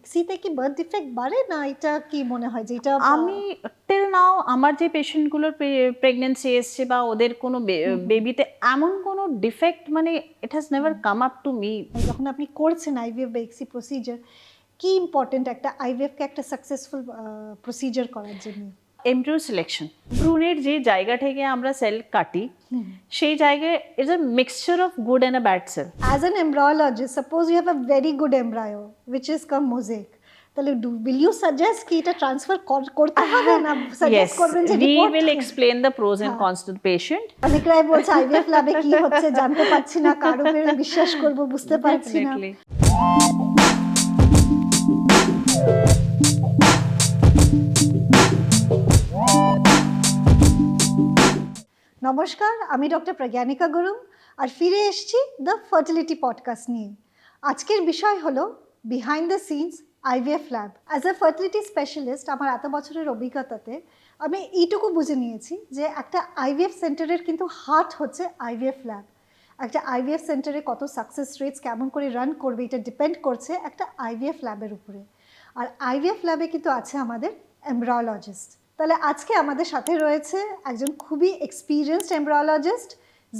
এক্সিতে কি birth defect বাড়ে না এটা কি মনে হয় যে এটা আমি টিল নাও আমার যে পেশেন্টগুলোর প্রেগনেন্সি এসছে বা ওদের কোনো বেবিতে এমন কোনো ডিফেক্ট মানে it has never come up to me. যখন আপনি করছেন আইভিএফ বা এক্সি প্রসিজার, কি ইম্পর্টেন্ট একটা আইভিএফ কে একটা সাকসেসফুল প্রসিজার করার জন্য? এমব্রিও সিলেকশন, ভ্রূণের যে জায়গা থেকে আমরা সেল কাটি সেই জায়গায় is a mixture of good and a bad cell. As an embryologist, suppose you have a very good embryo which is come mosaic, তাহলে উইল ইউ সাজেস্ট কি এটা ট্রান্সফার করতে হবে না সাজেস্ট করবেন যে we will explain the pros and cons to the patient? অনেকরাই বলছে IVF ল্যাবে কি হচ্ছে জানতে পারছি না, কার উপরে বিশ্বাস করব বুঝতে পারছি না। নমস্কার, আমি ডক্টর প্রজ্ঞানিকা গুরুং আর ফিরে এসেছি দ্য ফার্টিলিটি পডকাস্ট নিয়ে। আজকের বিষয় হলো behind the scenes IVF lab. As a fertility specialist আমার এত বছরের অভিজ্ঞতাতে আমি এইটুকু বুঝে নিয়েছি যে একটা আইভিএফ সেন্টারের কিন্তু হার্ট হচ্ছে আইভিএফ ল্যাব। একটা আইভিএফ সেন্টারে কত সাকসেস রেটস কেমন করে রান করবে এটা ডিপেন্ড করছে একটা আইভিএফ ল্যাবের উপরে। আর আইভিএফ ল্যাবে কিন্তু আছে আমাদের এমব্রায়োলজিস্ট। তাহলে আজকে আমাদের সাথে রয়েছে একজন খুবই experienced embryologist,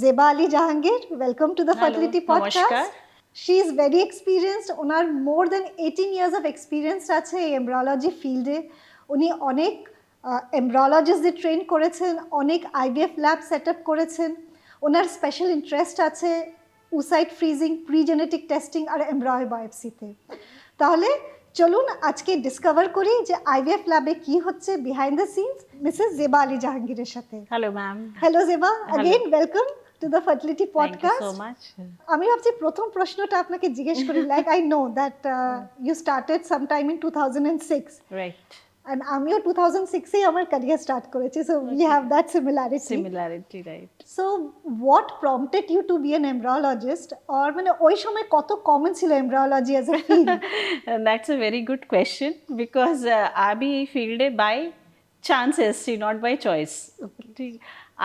Zeba Ali Jahangir. Welcome to the fertility podcast. She is very experienced, owner more than 18 years of experience আছে এই এমব্রায়োলজি ফিল্ডে। উনি অনেক এমব্রায়োলজিস্টদের ট্রেন করেছেন, অনেক আইভিএফ ল্যাব সেট আপ করেছেন। ওনার স্পেশাল ইন্টারেস্ট আছে oocyte freezing, pre genetic testing আর এমব্রয় বায়োপসিতে। তাহলে চলুন আজকে ডিসকভার করি যে আইভিএফ ল্যাবে কি হচ্ছে behind the scenes Mrs Zeba Ali জাহাঙ্গীরের সাথে। Hello ma'am. Hello Zeba, again welcome to the fertility podcast. Thank you so much. আমি ভাবছি প্রথম প্রশ্নটা আপনাকে জিজ্ঞেস করি, like I know that you started some time in 2006, right. and আমিও 2006 এই আমার ক্যারিয়ার স্টার্ট করেছি, so we have that similarity, right. So what prompted you to be an embryologist, আর মানে ওই সময় কত কমন ছিল embryology as a field? That's a very good question because আমি এই ফিল্ডে বাই চান্স এসছি, not by choice.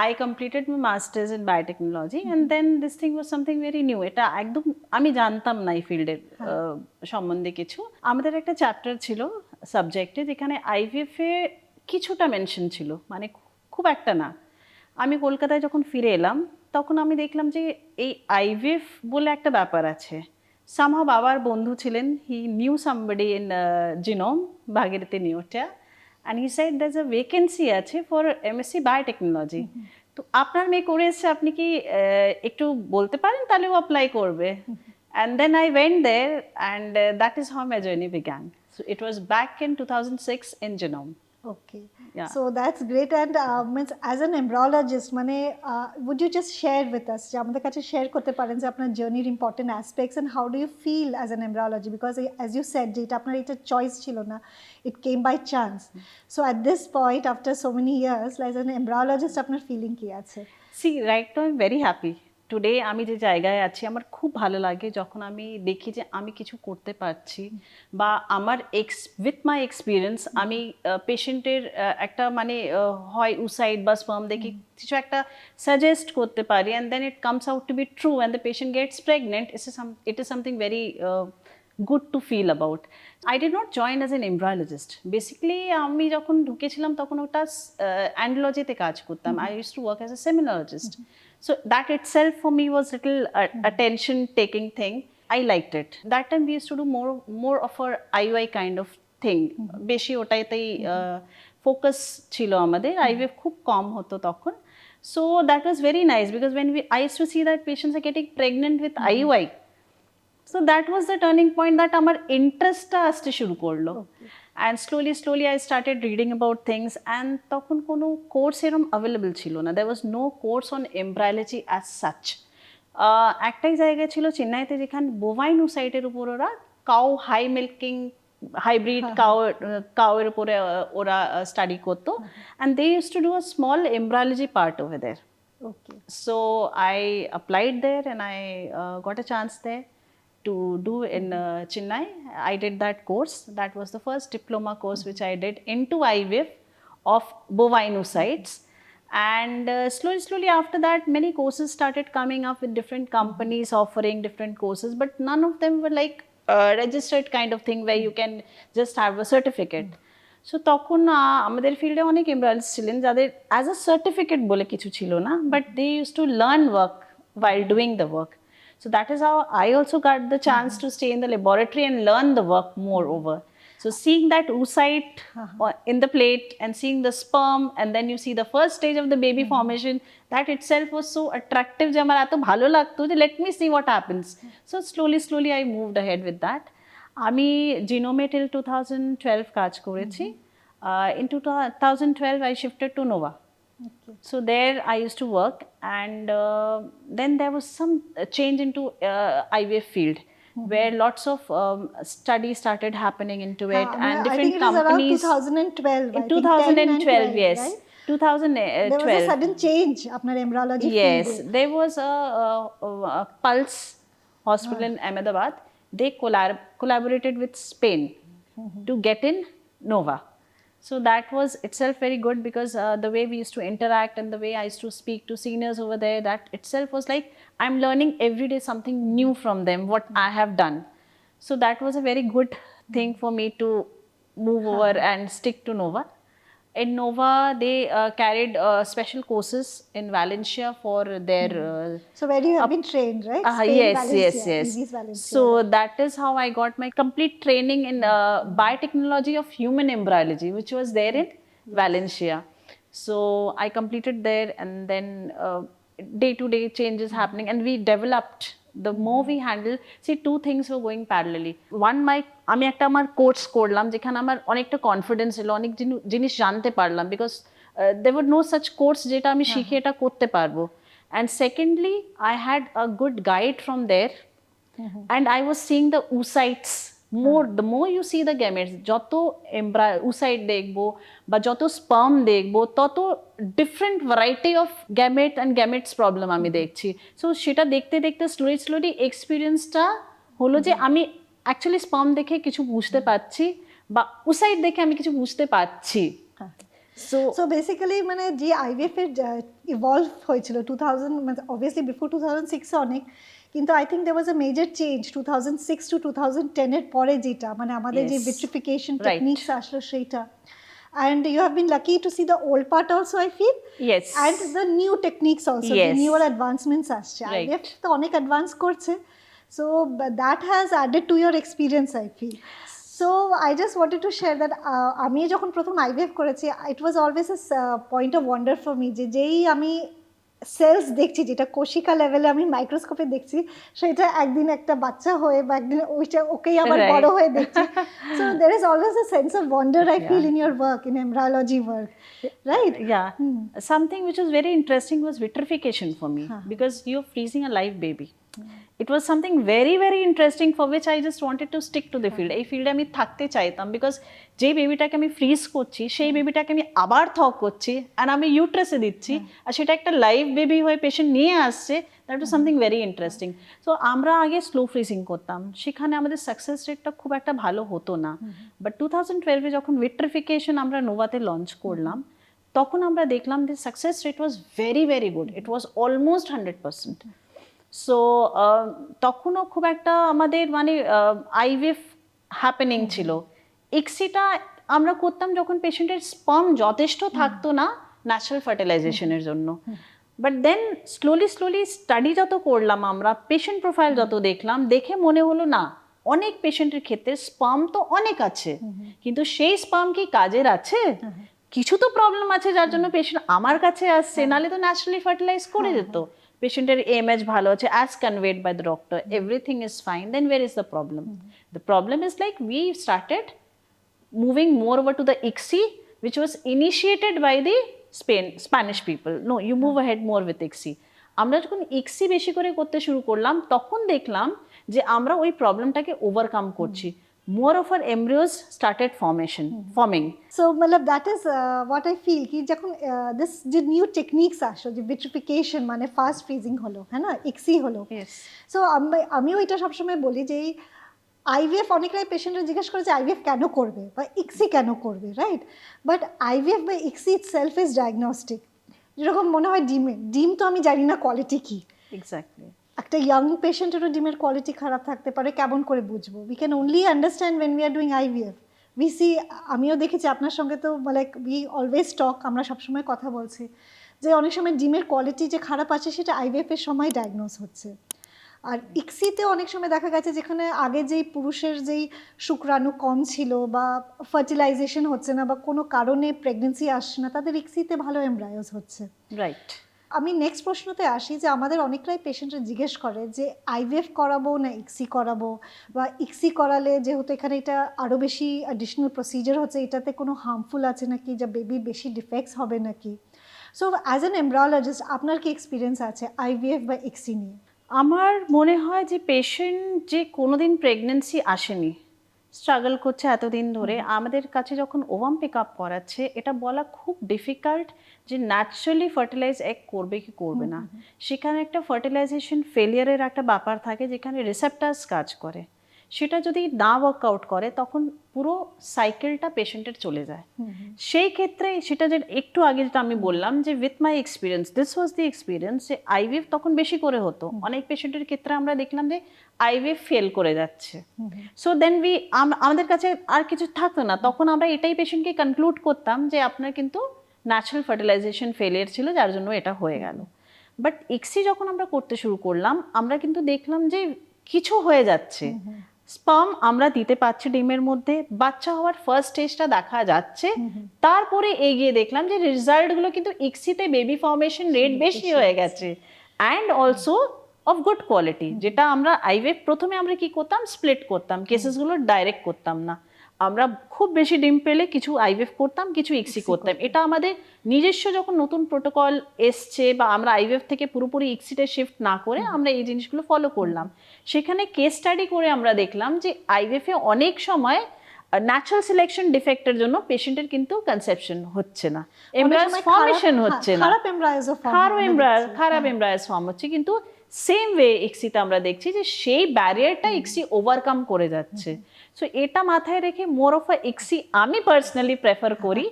I completed my masters in biotechnology and then this thing was something very new. এটা একদম আমি জানতাম না এই ফিল্ডের সম্বন্ধে কিছু। আমাদের একটা চ্যাপ্টার ছিল সাবজেক্টে যেখানে আইভিএফ এ কিছুটা মেনশন ছিল, মানে খুব একটা না। আমি কলকাতায় যখন ফিরে এলাম তখন আমি দেখলাম যে এই আইভিএফ বলে একটা ব্যাপার আছে। সামহাও বাবার বন্ধু ছিলেন, he knew somebody in genome, Bhagirathi নিউটা, and he said there's a vacancy আছে for MSc Biotechnology. তো আপনার মেয়ে করে এসছে, আপনি কি একটু বলতে পারেন, তাহলে ও অ্যাপ্লাই করবে। And then I went there and that is how my journey began. So it was back in 2006 in Genome. Okay. Yeah. So that's great. And means as an embryologist, মানে would you just share with us যে আমাদের কাছে share করতে পারেন যে আপনার জার্নির important aspects and how do you feel as an embryology, because as you said যে এটা আপনার এটা চয়েস ছিল না, it came by chance. So at this point after so many years, as an embryologist আপনার ফিলিং কি আছে? See, right now I'm very happy. Today আমি যে জায়গায় আছি আমার খুব ভালো লাগে যখন আমি দেখি যে আমি কিছু করতে পারছি বা আমার উইথ মাই এক্সপিরিয়েন্স আমি পেশেন্টের একটা মানে হয় উসাইড বা স্পার্ম দেখে কিছু একটা সাজেস্ট করতে পারি, and then it comes out to be true and the patient gets pregnant. It is something very good to feel about. I did not join as an embryologist. Basically আমি যখন ঢুকেছিলাম তখন ওটা অ্যান্ডোলজিতে কাজ করতাম। I used to work as a seminologist. So that itself for me was little attention taking thing. I liked it. That time we used to do more of a IUI kind of thing. বেশি ওটাইতেই focus ছিল আমাদের। IVF খুব কম হতো তখন। So that was very nice because when I used to see that patients are getting pregnant with IUI. So that was the turning point that আমার ইন্টারেস্টটা আসতে শুরু করলো, and slowly I started reading about things, and তখন কোনো course এরকম available ছিল না। there was no course on embryology as such. একটাই জায়গায় ছিল চেন্নাইতে যেখানে বোভাইন উসাইটের উপর ওরা কাউ হাই মিল্কিং হাইব্রিড কাউয়ের উপরে ওরা স্টাডি করতো, and they used to do a small embryology part over there. Okay. So I applied there and I got a chance there to do in Chennai. I did that course. That was the first diploma course which I did into IVF of bovine oocytes. And slowly after that, many courses started coming up with different companies offering different courses, but none of them were like registered kind of thing where you can just have a certificate. So তখন আমাদের ফিল্ডে অনেক এমব্রয়োলজিস্ট ছিলেন যাদের as a certificate বলে কিছু ছিল না, but they use to learn work while doing the work. So that is how I also got the chance to stay in the laboratory and learn the work moreover. So seeing that oocyte in the plate and seeing the sperm, and then you see the first stage of the baby formation, that itself was so attractive যে আমার এত ভালো লাগতো যে let me see what happens. So slowly I moved ahead with that. আমি জিনোমে till 2012 কাজ করেছি. In 2012 I shifted to Nova. Okay. So there I used to work, and then there was some change into IVF field, where lots of studies started happening into it, and different companies. I think it was around 2012. In 2012, yes. Right? 2012. There was a sudden change আপনার embryology field. Yes, there was a Pulse hospital in Ahmedabad. They collaborated with Spain to get in Nova. So that was itself very good, because the way we used to interact and the way I used to speak to seniors over there, that itself was like I'm learning every day something new from them, what I have done. So that was a very good thing for me to move over and stick to Nova. In Nova, they carried special courses in Valencia for their... So where you have been trained, right? Spain, yes. EV's Valencia. So that is how I got my complete training in biotechnology of human embryology, which was there in Valencia. So I completed there, and then day-to-day changes happening, and we developed. The more we handle, see, two things were going parallelly. One, আমি একটা আমার course করলাম যেখানে আমার অনেকটা confidence এলো, অনেক জিনিস জানতে পারলাম, because there were no such course যেটা আমি শিখে এটা করতে পারবো. And secondly, I had a good guide from there, and I was seeing the oocytes more. The more you see the gametes, যত oocyte দেখবো বা যত sperm দেখবো, তত different variety of gamete and gametes problem আমি দেখছি. So সেটা দেখতে দেখতে slowly experience-টা হলো যে আমি actually sperm দেখে কিছু বুঝতে পারছি, বা oocyte দেখে আমি কিছু বুঝতে পারছি. So basically মানে যে IVF এর evolve হয়েছিল 2000, মানে obviously before 2006 অনেক, কিন্তু I think there was a major change 2006 to 2010 এর পরে, যেটা মানে আমাদের যে vitrification techniques আসলো সেইটা. And you have been lucky to see the old part also, I feel. Yes. And the new techniques also, the newer advancements আসছে. IVF তো অনেক advance করছে. So that has added to your experience, I feel. So I just wanted to share that আমি যখন প্রথম IVF করেছি, it was always a point of wonder for me, যে যেই আমি সেলস দেখছি, যেটা কোশিকা লেভেলে আমি মাইক্রোস্কোপে দেখছি, সেটা একদিন একটা বাচ্চা হয়ে বা একদিন ওকেই আবার বড় হয়ে দেখছি. So there is always a sense of wonder I feel in your work, in embryology work, right? Yeah. Something which was very interesting was vitrification for me, because you're freezing a live baby. It was something very interesting, for which I just wanted to stick to the field. এই ফিল্ডে আমি থাকতে চাইতাম, because যে বেবিটাকে আমি fridge করছি, সেই বেবিটাকে আমি আবার থক করছি, অ্যান্ড আমি ইউট্রাসে দিচ্ছি, আর সেটা একটা লাইভ বেবি হয়ে পেশেন্ট নিয়ে আসছে. That was something very interesting. So আমরা আগে স্লো ফ্রিজিং করতাম, সেখানে আমাদের সাকসেস রেটটা খুব একটা ভালো হতো না. বাট 2012-এ যখন ভিট্রিফিকেশন আমরা নোভাতে লঞ্চ করলাম, তখন আমরা দেখলাম যে success rate was very good. It was almost 100%. So তখনও খুব একটা আমাদের মানে IVF হ্যাপেনিং ছিল. ইক্সিটা আমরা করতাম যখন পেশেন্টের স্পার্ম যথেষ্ট থাকতো না ন্যাচারাল ফার্টিলাইজেশনের জন্য. বাট দেন স্লোলি স্টাডি যত করলাম আমরা, পেশেন্ট প্রোফাইল যত দেখলাম, দেখে মনে হলো না, অনেক পেশেন্টের ক্ষেত্রে স্পার্ম তো অনেক আছে, কিন্তু সেই স্পার্ম কি কাজের আছে? কিছু তো প্রবলেম আছে যার জন্য পেশেন্ট আমার কাছে আসছে, নাহলে তো ন্যাচারালি ফার্টিলাইজ করে যেত. পেশেন্টের AMH ভালো আছে, as conveyed by the doctor, everything is fine, then where is the problem? The problem is like we started moving more over to the ICSI, which was initiated by the Spanish people. No, you move ahead more with ICSI. আমরা যখন ICSI বেশি করে করতে শুরু করলাম, তখন দেখলাম যে আমরা ওই প্রবলেমটাকে ওভারকাম করছি. More of our embryos started forming. So matlab that is what I feel ki যখন this the new techniques আসলো, যে vitrification মানে fast freezing হলো, হ্যাঁ না, ICSI হলো. Yes. So আমিও এটা সবসময় বলি যে IVF অনেকরাই পেশেন্টরা জিজ্ঞেস করে যে IVF কেন করবে বা ICSI কেন করবে, রাইট? বাট IVF বা ICSI itself is diagnostic. যেরকম মনে হয় ডিম তো আমি জানি না কোয়ালিটি কি, এক্স্যাক্টলি, একটা ইয়াং পেশেন্টেরও ডিমের কোয়ালিটি খারাপ থাকতে পারে, কেমন করে বুঝবো? We can only understand when we are doing IVF. We see, আমিও দেখেছি আপনার সঙ্গে তো লাইক উই অলওয়েজ টক, আমরা সবসময় কথা বলছি যে অনেক সময় ডিমের কোয়ালিটি যে খারাপ আছে সেটা আইভিএফের সময় ডায়াগনোস হচ্ছে। আর ইক্সিতে অনেক সময় দেখা গেছে যেখানে আগে যেই পুরুষের যেই শুক্রাণু কম ছিল বা ফার্টিলাইজেশন হচ্ছে না বা কোনো কারণে প্রেগনেন্সি আসছে না, তাদের ইক্সিতে ভালো এমব্রায়োস হচ্ছে। রাইট। আমি নেক্সট প্রশ্নতে আসি যে আমাদের অনেকটাই পেশেন্টরা জিজ্ঞেস করে যে আইভিএফ করাবো না ইক্সি করাবো, বা ইক্সি করালে যেহেতু এখানে এটা আরও বেশি অ্যাডিশনাল প্রসিজার হচ্ছে, এটাতে কোনো হার্মফুল আছে নাকি, যা বেবির বেশি ডিফেক্টস হবে নাকি। সো অ্যাজ অ্যান এমব্রায়োলজিস্ট আপনার কি এক্সপিরিয়েন্স আছে আইভিএফ বা ইক্সি নিয়ে? আমার মনে হয় যে পেশেন্ট যে কোনোদিন প্রেগনেন্সি আসেনি, স্ট্রাগল করছে এতদিন ধরে, আমাদের কাছে যখন ওভাম পিক আপ করাচ্ছে, এটা বলা খুব ডিফিকাল্ট যে ন্যাচারালি ফার্টিলাইজ এগ করবে কি করবে না। সেখানে একটা ফার্টিলাইজেশন ফেলিয়ারের একটা ব্যাপার থাকে, যেখানে রিসেপ্টার্স কাজ করে, সেটা যদি না ওয়ার্কআউট করে তখন পুরো সাইকেলটা পেশেন্টের চলে যায়। সেই ক্ষেত্রে সেটা যে একটু আগে যেটা আমি বললাম যে with my experience, this was the experience, যে আইভিএফ তখন বেশি করে হতো। অনেক পেশেন্টের ক্ষেত্রে আমরা দেখলাম যে আইভিএফ ফেল করে যাচ্ছে। সো দেন আমাদের কাছে আর কিছু থাকতো না, তখন আমরা এটাই পেশেন্টকে কনক্লুড করতাম যে আপনার কিন্তু ন্যাচারাল ফার্টিলাইজেশন ফেলিয়ার ছিল, যার জন্য এটা হয়ে গেল। বাট ইক্সি যখন আমরা করতে শুরু করলাম, আমরা কিন্তু দেখলাম যে কিছু হয়ে যাচ্ছে, স্পার্ম আমরা দিতে পারছি ডিমের মধ্যে, বাচ্চা হওয়ার ফার্স্ট স্টেজটা দেখা যাচ্ছে। তারপরে এগিয়ে দেখলাম যে রেজাল্টগুলো কিন্তু ইক্সিতে বেবি ফর্মেশন রেট বেশি হয়ে গেছে, and also of good quality. যেটা আমরা আইভিএফ প্রথমে আমরা কি করতাম, স্প্লিট করতাম কেসেসগুলো, ডাইরেক্ট করতাম না। আমরা খুব বেশি ডিম পেলে কিছু আইভিএফ করতাম, কিছু ইক্সি করতাম। এটা আমাদের নিজস্ব যখন নতুন প্রোটোকল এসছে, বা আমরা আইভিএফ থেকে পুরোপুরি ইক্সিতে শিফট না করে আমরা এই জিনিসগুলো ফলো করলাম, সেখানে কেস স্টাডি করে আমরা দেখলাম যে আইভিএফে অনেক সময় ন্যাচারাল সিলেকশন ডিফেক্টের জন্য পেশেন্টের কিন্তু কনসেপশন হচ্ছে না, এমব্রায়োস ফর্মেশন হচ্ছে না, খারাপ এমব্রায়োস ফর্ম হচ্ছে। কিন্তু সেম ওয়ে ইক্সিতে আমরা দেখছি যে সেই ব্যারিয়ারটা ইক্সি ওভারকাম করে যাচ্ছে। সো এটা মাথায় রেখে মোর অফ আ ইক্সি আমি পার্সোনালি প্রেফার করি,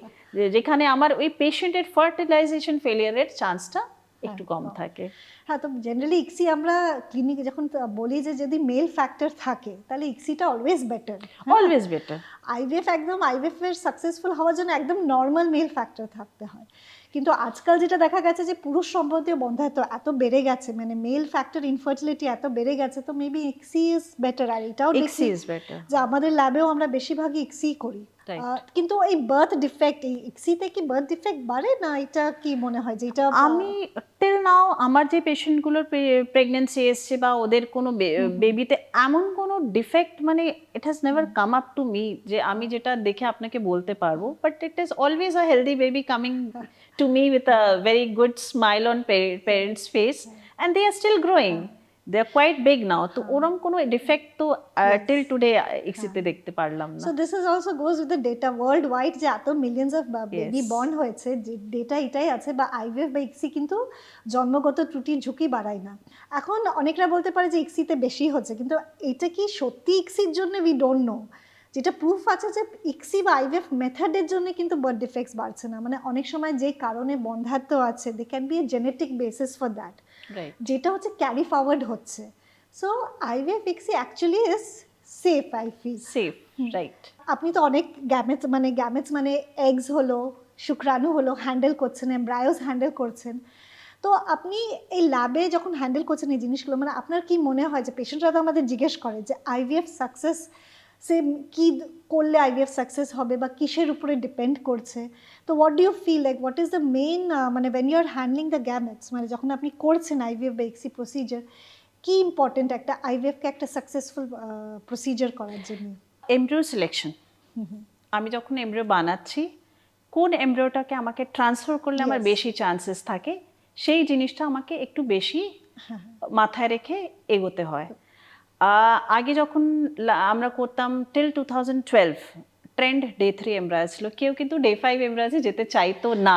যেখানে আমার ওই পেশেন্টের ফার্টিলাইজেশন ফেলিয়ারের চান্সটা একটু কম থাকে। হ্যাঁ, তো জেনারেলি ইক্সি আমরা ক্লিনিকে যখন বলি যে যদি মেল ফ্যাক্টর থাকে তাহলে ইক্সিটা always better, always better. IVF একদম আইভিএফ এর সাকসেসফুল হওয়ার জন্য একদম নর্মাল মেল ফ্যাক্টর থাকতে হয়। কিন্তু আজকাল যেটা দেখা গেছে যে পুরুষ সম্বন্ধীয় বন্ধ্যাত্ব এত বেড়ে গেছে, মানে মেল ফ্যাক্টর ইনফার্টিলিটি এত বেড়ে গেছে, তো মেবি ইক্সি ইজ বেটার। আর এটাও দেখছি যে আমাদের ল্যাবেও আমরা বেশিরভাগই ইক্সি করি। কিন্তু এই বার্থ ডিফেক্ট, এই ইক্সিতে কি বার্থ ডিফেক্ট বাড়ে না, এটা কি মনে হয় যে এটা? আমি টিল নাও আমার যে পেশেন্টগুলোর প্রেগনেন্সি এসছে বা ওদের কোনো বেবিতে এমন কোনো ডিফেক্ট, মানে it has never come up to me যে আমি যেটা দেখে আপনাকে বলতে পারবো। But it is always a healthy baby coming to me with a very good smile on parents face, and they are still growing, they are quite big now, তো ওরকম কোনো ডিফেক্ট তো till today ইক্সিতে দেখতে পারলাম না। So this is also goes with the data worldwide, যে এত millions of baby born হয়েছে, যে ডেটা এটাই আছে, বা আইভিএফ বা ইক্সি কিন্তু জন্মগত ত্রুটির ঝুঁকি বাড়ায় না। এখন অনেকরা বলতে পারে যে ইক্সিতে বেশি হচ্ছে, কিন্তু এটা কি সত্যি ইক্সির জন্য? We don't know. যেটা প্রুফ আছে যে ইক্সি বা আইভিএফ মেথডের জন্য কিন্তু বার্থ ডিফেক্টস বাড়ছে না। মানে অনেক সময় যে কারণে বন্ধ্যাত্ব আছে, they can be a genetic basis for that, যেটা হচ্ছে ক্যারি ফরওয়ার্ড হচ্ছে। So IVF ICSI actually is safe, I feel safe, right. আপনি তো অনেক গ্যামেটস মানে এগস হলো, শুক্রাণু হলো হ্যান্ডেল করছেন, এমব্রায়োস হ্যান্ডেল করছেন। তো আপনি এই ল্যাবে যখন হ্যান্ডেল করছেন এই জিনিসগুলো, মানে আপনার কি মনে হয় যে পেশেন্টরা তো আমাদের জিজ্ঞেস করে যে আইভিএফ সাকসেস সে কি করলে আইভিএফ সাকসেস হবে বা কিসের উপরে ডিপেন্ড করছে? তো what do you feel like, what is the main, মানে when you are handling the gametes, মানে যখন আপনি করছেন আইভিএফ বা ইক্সি প্রসিজার, কি ইম্পর্টেন্ট একটা আইভিএফকে একটা সাকসেসফুল প্রসিজার করার জন্য? Embryo selection. আমি যখন এমব্রিও বানাচ্ছি, কোন এমব্রিওটাকে আমাকে ট্রান্সফার করলে আমার বেশি চান্সেস থাকে, সেই জিনিসটা আমাকে একটু বেশি মাথায় রেখে এগোতে হয়। আগে যখন আমরা করতাম টিল 2012 ট্রেন্ড ডে 3 এমব্রায়োস ছিল, কেউ কিন্তু ডে 5 এমব্রায়োসে যেতে চাইতো না।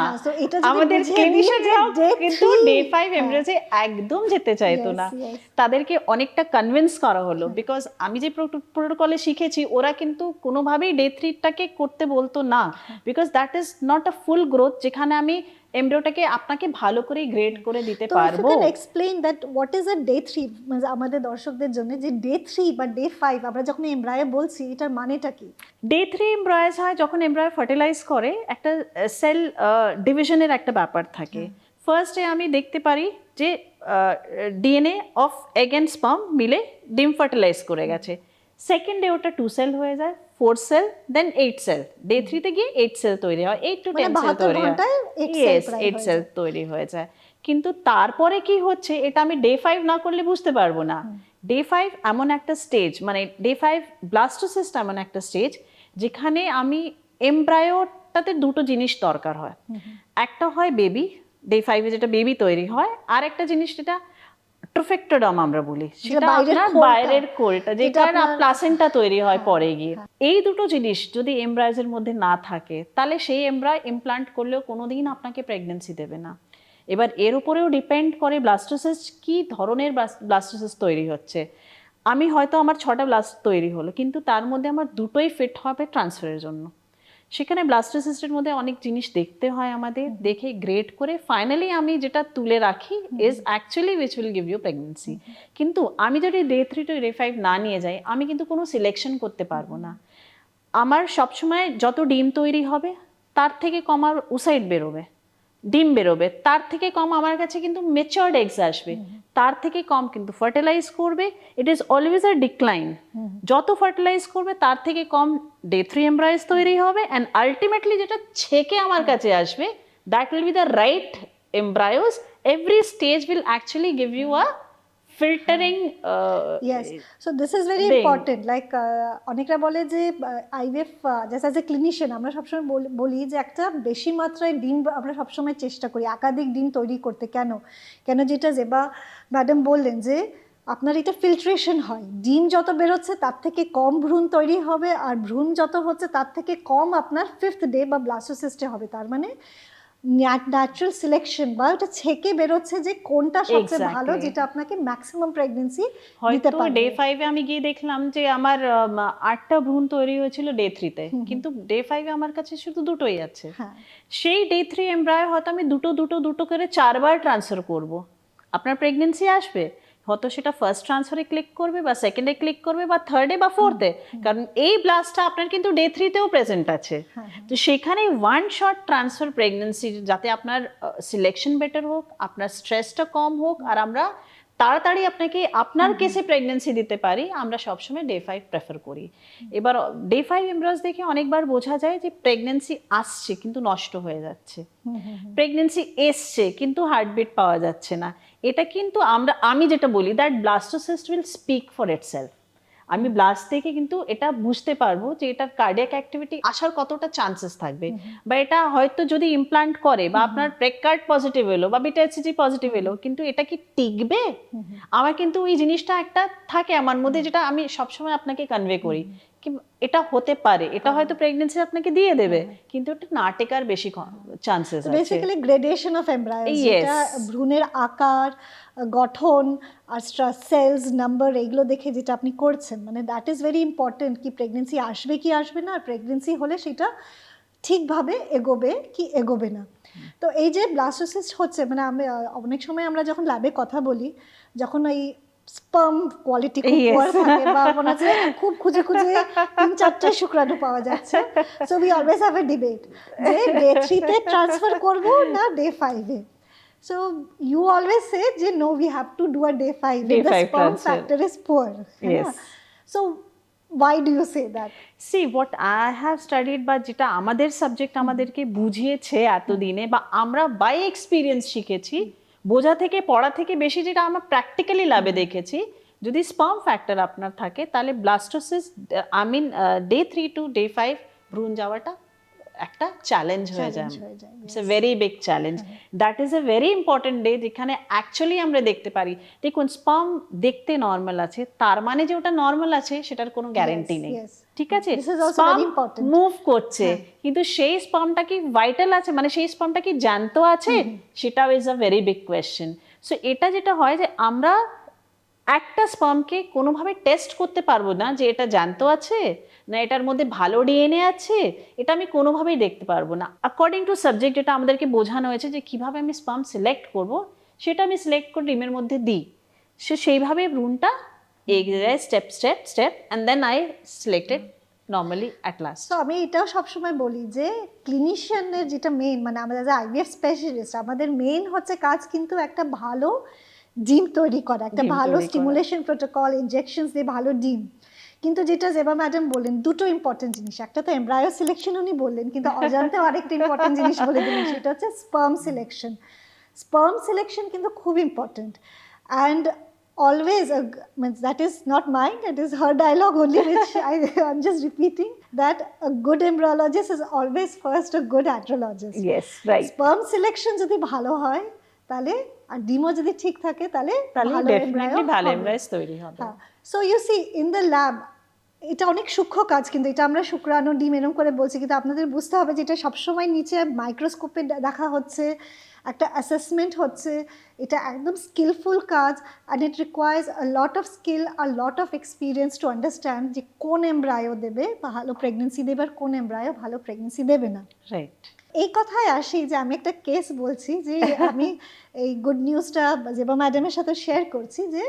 আমাদের ক্লিনিশিয়ানরাও কিন্তু ডে 5 এমব্রায়োসে একদম যেতে চাইতো না। তাদেরকে অনেকটা কনভিন্স করা হলো, বিকজ আমি যে প্রোটোকলে শিখেছি ওরা কিন্তু কোনোভাবেই ডে 3টাকে করতে বলতো না, because that is not a full growth, যেখানে আমি এমব্রিওটাকে আপনাকে ভালো করে গ্রেড করে দিতে তো পারবো। If you can explain that what is a day 3, মানে আমাদের দর্শকদের জন্য যে ডে 3 বা ডে 5 আমরা যখন এমব্রায়ো বলছি এটার মানেটা কি? ডে 3 এমব্রায়োজ হয় যখন এমব্রায়ো ফার্টিলাইজ করে, একটা সেল ডিভিশনের একটা ব্যাপার থাকে। ফার্স্ট ডে আমি দেখতে পারি যে DNA of egg and sperm মিলে ডিম ফার্টিলাইজ করে গেছে। সেকেন্ড ডে ওটা 2 সেল হয়ে যায়, 4 সেল, দেন 8 সেল। ডে 3 তে গিয়ে 8 সেল তৈরি হয়, 8 to 10 সেল তৈরি হয়। 8 সেল তৈরি হয়ে যায়। কিন্তু তারপরে কি হচ্ছে এটা আমি ডে 5 না করলে বুঝতে পারবো না। ডে 5 এমন একটা স্টেজ, মানে ডে 5 ব্লাস্টোসিস্ট এমন একটা স্টেজ যেখানে আমি এমব্রায়োটাতে দুটো জিনিস দরকার হয়। একটা হয় বেবি, ডে 5 এ যেটা বেবি তৈরি হয়, আর একটা জিনিস যেটা ট্রোফেক্টোডম আমরা বলি, সেটা আপনার বাইরের কোলটা, যেটা প্লাসেন্টা তৈরি হয় পরে গিয়ে। এই দুটো জিনিস যদি এমব্রায়োজের মধ্যে না থাকে তাহলে সেই এমব্রায় ইমপ্লান্ট করলেও কোনোদিন আপনাকে প্রেগন্যান্সি দেবে না। এবার এর উপরেও ডিপেন্ড করে ব্লাস্টোসিস্ট কি ধরনের ব্লাস্টোসিস্ট তৈরি হচ্ছে। আমি হয়তো আমার 6টা ব্লাস্ট তৈরি হলো, কিন্তু তার মধ্যে আমার দুটোই ফিট হবে ট্রান্সফারের জন্য। সেখানে ব্লাস্টোসিস্টের মধ্যে অনেক জিনিস দেখতে হয় আমাদের, দেখে গ্রেড করে ফাইনালি আমি যেটা তুলে রাখি is actually which will give you pregnancy. কিন্তু আমি যদি ডে 3 to ডে 5 না নিয়ে যাই, আমি কিন্তু কোনো সিলেকশন করতে পারবো না। আমার সবসময় যত ডিম তৈরি হবে তার থেকে কম আর উসাইড বেরোবে, ডিম বেরোবে, তার থেকে কম আমার কাছে কিন্তু ম্যাচিওরড এগস আসবে, তার থেকে কম কিন্তু ফার্টিলাইজ করবে। ইট ইজ অলওয়েজ আ ডিক্লাইন। যত ফার্টিলাইজ করবে তার থেকে কম ডে 3 এমব্রায়োজ তৈরি হবে, অ্যান্ড আলটিমেটলি যেটা ছেকে আমার কাছে আসবে, that will be the right embryos. Every stage will actually give you a filtering. Yes, so this is very important. Like অনেকরা বলে যে IVF just as a clinician আমরা সবসময় বলি যে একটা বেশি মাত্রায় ডিম আমরা সবসময় চেষ্টা করি একাধিক ডিম তৈরি করতে। কেন যেটা জেবা ম্যাডাম বললেন যে আপনার এটা ফিল্ট্রেশন হয়, ডিম যত বেরোচ্ছে তার থেকে কম ভ্রূণ তৈরি হবে, আর ভ্রূণ যত হচ্ছে তার থেকে কম আপনার 5th ডে বা ব্লাস্টোসিস্টে হবে। তার মানে ন্যাচারাল সিলেকশন বা ওটা ছেকে বেরোচ্ছে যে কোনটা সবচেয়ে ভালো, যেটা আপনাকে ম্যাক্সিমাম প্রেগন্যান্সি দিতে পারবে। ডে 5 এ আমি গিয়ে দেখলাম যে আমার 8টা ভ্রূণ তৈরি হয়েছিল ডে 3 তে, কিন্তু ডে 5 এ আমার কাছে শুধু দুটোই আছে। সেই ডে 3 এমব্রায়ো হয়তো আমি দুটো করে 4বার ট্রান্সফার করব, আপনার প্রেগন্যান্সি আসবে। হয়তো সেটা ফার্স্ট ট্রান্সফারে ক্লিক করবে, বা সেকেন্ডে ক্লিক করবে, বা থার্ডে বা ফোর্থে, কারণ এই ব্লাস্টটা আপনার কিন্তু ডে 3 তেও প্রেজেন্ট আছে। তো সেখানে ওয়ান শট ট্রান্সফার প্রেগন্যান্সি, যাতে আপনার সিলেকশন বেটার হোক, আপনার স্ট্রেসটা কম হোক, আর আমরা তাড়াতাড়ি আপনাকে আপনার কেসে প্রেগন্যান্সি দিতে পারি, আমরা সবসময় ডে 5 প্রেফার করি। এবার ডে 5 এমব্রায়োজ দেখে অনেকবার বোঝা যায় যে প্রেগন্যান্সি আসছে কিন্তু নষ্ট হয়ে যাচ্ছে, প্রেগন্যান্সি এসছে কিন্তু হার্টবিট পাওয়া যাচ্ছে না। এটা কিন্তু আমি যেটা বলি that blastocyst will speak for itself. আমি ব্লাস্ট থেকে কিন্তু এটা বুঝতে পারবো যে এটার কার্ডিয়াক অ্যাক্টিভিটি আসার কতটা চান্সেস থাকবে, বা এটা হয়তো যদি ইমপ্লান্ট করে, বা আপনার প্রেকার্ড পজিটিভ এলো বা বিটা এসিজি পজিটিভ এলো, কিন্তু এটা কি টিকবে? আমার কিন্তু ওই জিনিসটা একটা থাকে আমার মধ্যে, যেটা আমি সবসময় আপনাকে কনভে করি কি এটা হতে পারে, এটা হয়তো প্রেগন্যান্সি আপনাকে দিয়ে দেবে, কিন্তু এটা না টেকার বেশি চান্সেস আছে। বেসিক্যালি গ্রেডেশন অফ এমব্রায়োস, যেটা ভ্রূণের আকার, গঠন আর সেলস নাম্বার, এগুলো দেখে যেটা আপনি করছেন, মানে দ্যাট ইজ ভেরি ইম্পর্টেন্ট কি প্রেগন্যান্সি আসবে কি আসবে না, আর প্রেগন্যান্সি হলে সেটা ঠিকভাবে এগোবে কি এগোবে না। তো এই যে ব্লাস্টোসিস্ট হচ্ছে, মানে আমি অনেক সময় আমরা যখন ল্যাবে কথা বলি, যখন ওই স্পার্ম কোয়ালিটি খুব পুয়ার থাকে বা মনে হচ্ছে খুব খুঁজে 3-4টে শুক্রাণু পাওয়া যাচ্ছে, so we always have a debate যে ডে 3 তে ট্রান্সফার করব না day 5 A. So you always say যে no, we have to do a day 5 if the sperm factor is poor. Yes. So why do you say that? See, what I have studied, বা যেটা আমাদের subject আমাদেরকে বুঝিয়েছে এতদিনে, বা আমরা by experience শিখেছি, বোঝা থেকে পড়া থেকে বেশি যেটা আমরা প্র্যাকটিক্যালি ল্যাবে দেখেছি, যদি স্পার্ম ফ্যাক্টর আপনার থাকে তাহলে ব্লাস্টোসিস্ট ডে 3 to ডে 5 ভ্রূণ যাওয়াটা একটা চ্যালেঞ্জ হয়ে যায়। It's a very big challenge. That is a very important day, যেখানে অ্যাকচুয়ালি আমরা দেখতে পারি, দেখুন স্পার্ম দেখতে নর্মাল আছে, তার মানে যে ওটা নর্মাল আছে সেটার কোনো গ্যারান্টি নেই, ঠিক আছে? স্পার্ম মুভ করছে, কিন্তু সেই স্পার্মটা কি ভাইটাল আছে, মানে সেই স্পার্মটা কি জ্যান্ত আছে, সেটাও is a very big question. So এটা যেটা হয় যে আমরা একটা স্পার্মকে কোনোভাবে টেস্ট করতে পারবো না যে এটা জ্যান্ত আছে না এটার মধ্যে ভালো ডিএনএ আছে, এটা আমি কোনোভাবেই দেখতে পারবো না। অ্যাকর্ডিং টু সাবজেক্ট যেটা আমাদেরকে বোঝানো হয়েছে যে কিভাবে আমি স্পার্ম সিলেক্ট করব, সেটা আমি সিলেক্ট করে ডিমের মধ্যে দিই, সেইভাবে ভ্রূণটা এগিয়ে যায় step step step, and then I selected normally at last. তো আমি এটাও সবসময় বলি যে ক্লিনিশিয়ানের যেটা মেইন, মানে আমাদের যে আইভিএফ স্পেশালিস্ট, আমাদের মেইন হচ্ছে কাজ কিন্তু একটা ভালো ডিম তৈরি করা, একটা ভালো স্টিমুলেশন প্রোটোকল, ইনজেকশনস দিয়ে ভালো ডিম। কিন্তু যেটা জেবা ম্যাডাম বললেন, দুটো ইম্পর্টেন্ট জিনিস, একটা তো এমব্রায়ো সিলেকশন উনি বললেন, কিন্তু অজান্তেও আরেকটা ইম্পর্টেন্ট জিনিস বলে দিলেন, সেটা হচ্ছে স্পার্ম সিলেকশন। স্পার্ম সিলেকশন কিন্তু খুব important, and always that is not mine, it is her dialogue only, which I'm just repeating, that a good embryologist is always first a good andrologist. Yes, right. Sperm selection যদি ভালো হয় তাহলে, আর ডিমও যদি ঠিক থাকে তাহলে ডেফিনেটলি ভালো এমব্রায়োস তৈরি হবে। So you see in the lab, এটা অনেক সূক্ষ্ম কাজ, কিন্তু এটা আমরা শুক্রাণু ডিম এরকম করে বলছি, কিন্তু আপনাদের বুঝতে হবে যে এটা সবসময় নিচে মাইক্রোস্কোপে দেখা হচ্ছে, একটা অ্যাসেসমেন্ট হচ্ছে, এটা একদম স্কিলফুল কাজ, and it requires a lot of skill, a lot of experience to understand যে কোন এমব্রায়ো দেবে ভালো প্রেগনেন্সি দেবে আর কোন এমব্রায়ো ভালো প্রেগনেন্সি দেবে না। রাইট। এই কথায় আসি যে আমি একটা কেস বলছি, যে আমি এই গুড নিউজটা জেবা ম্যাডামের সাথে শেয়ার করছি, যে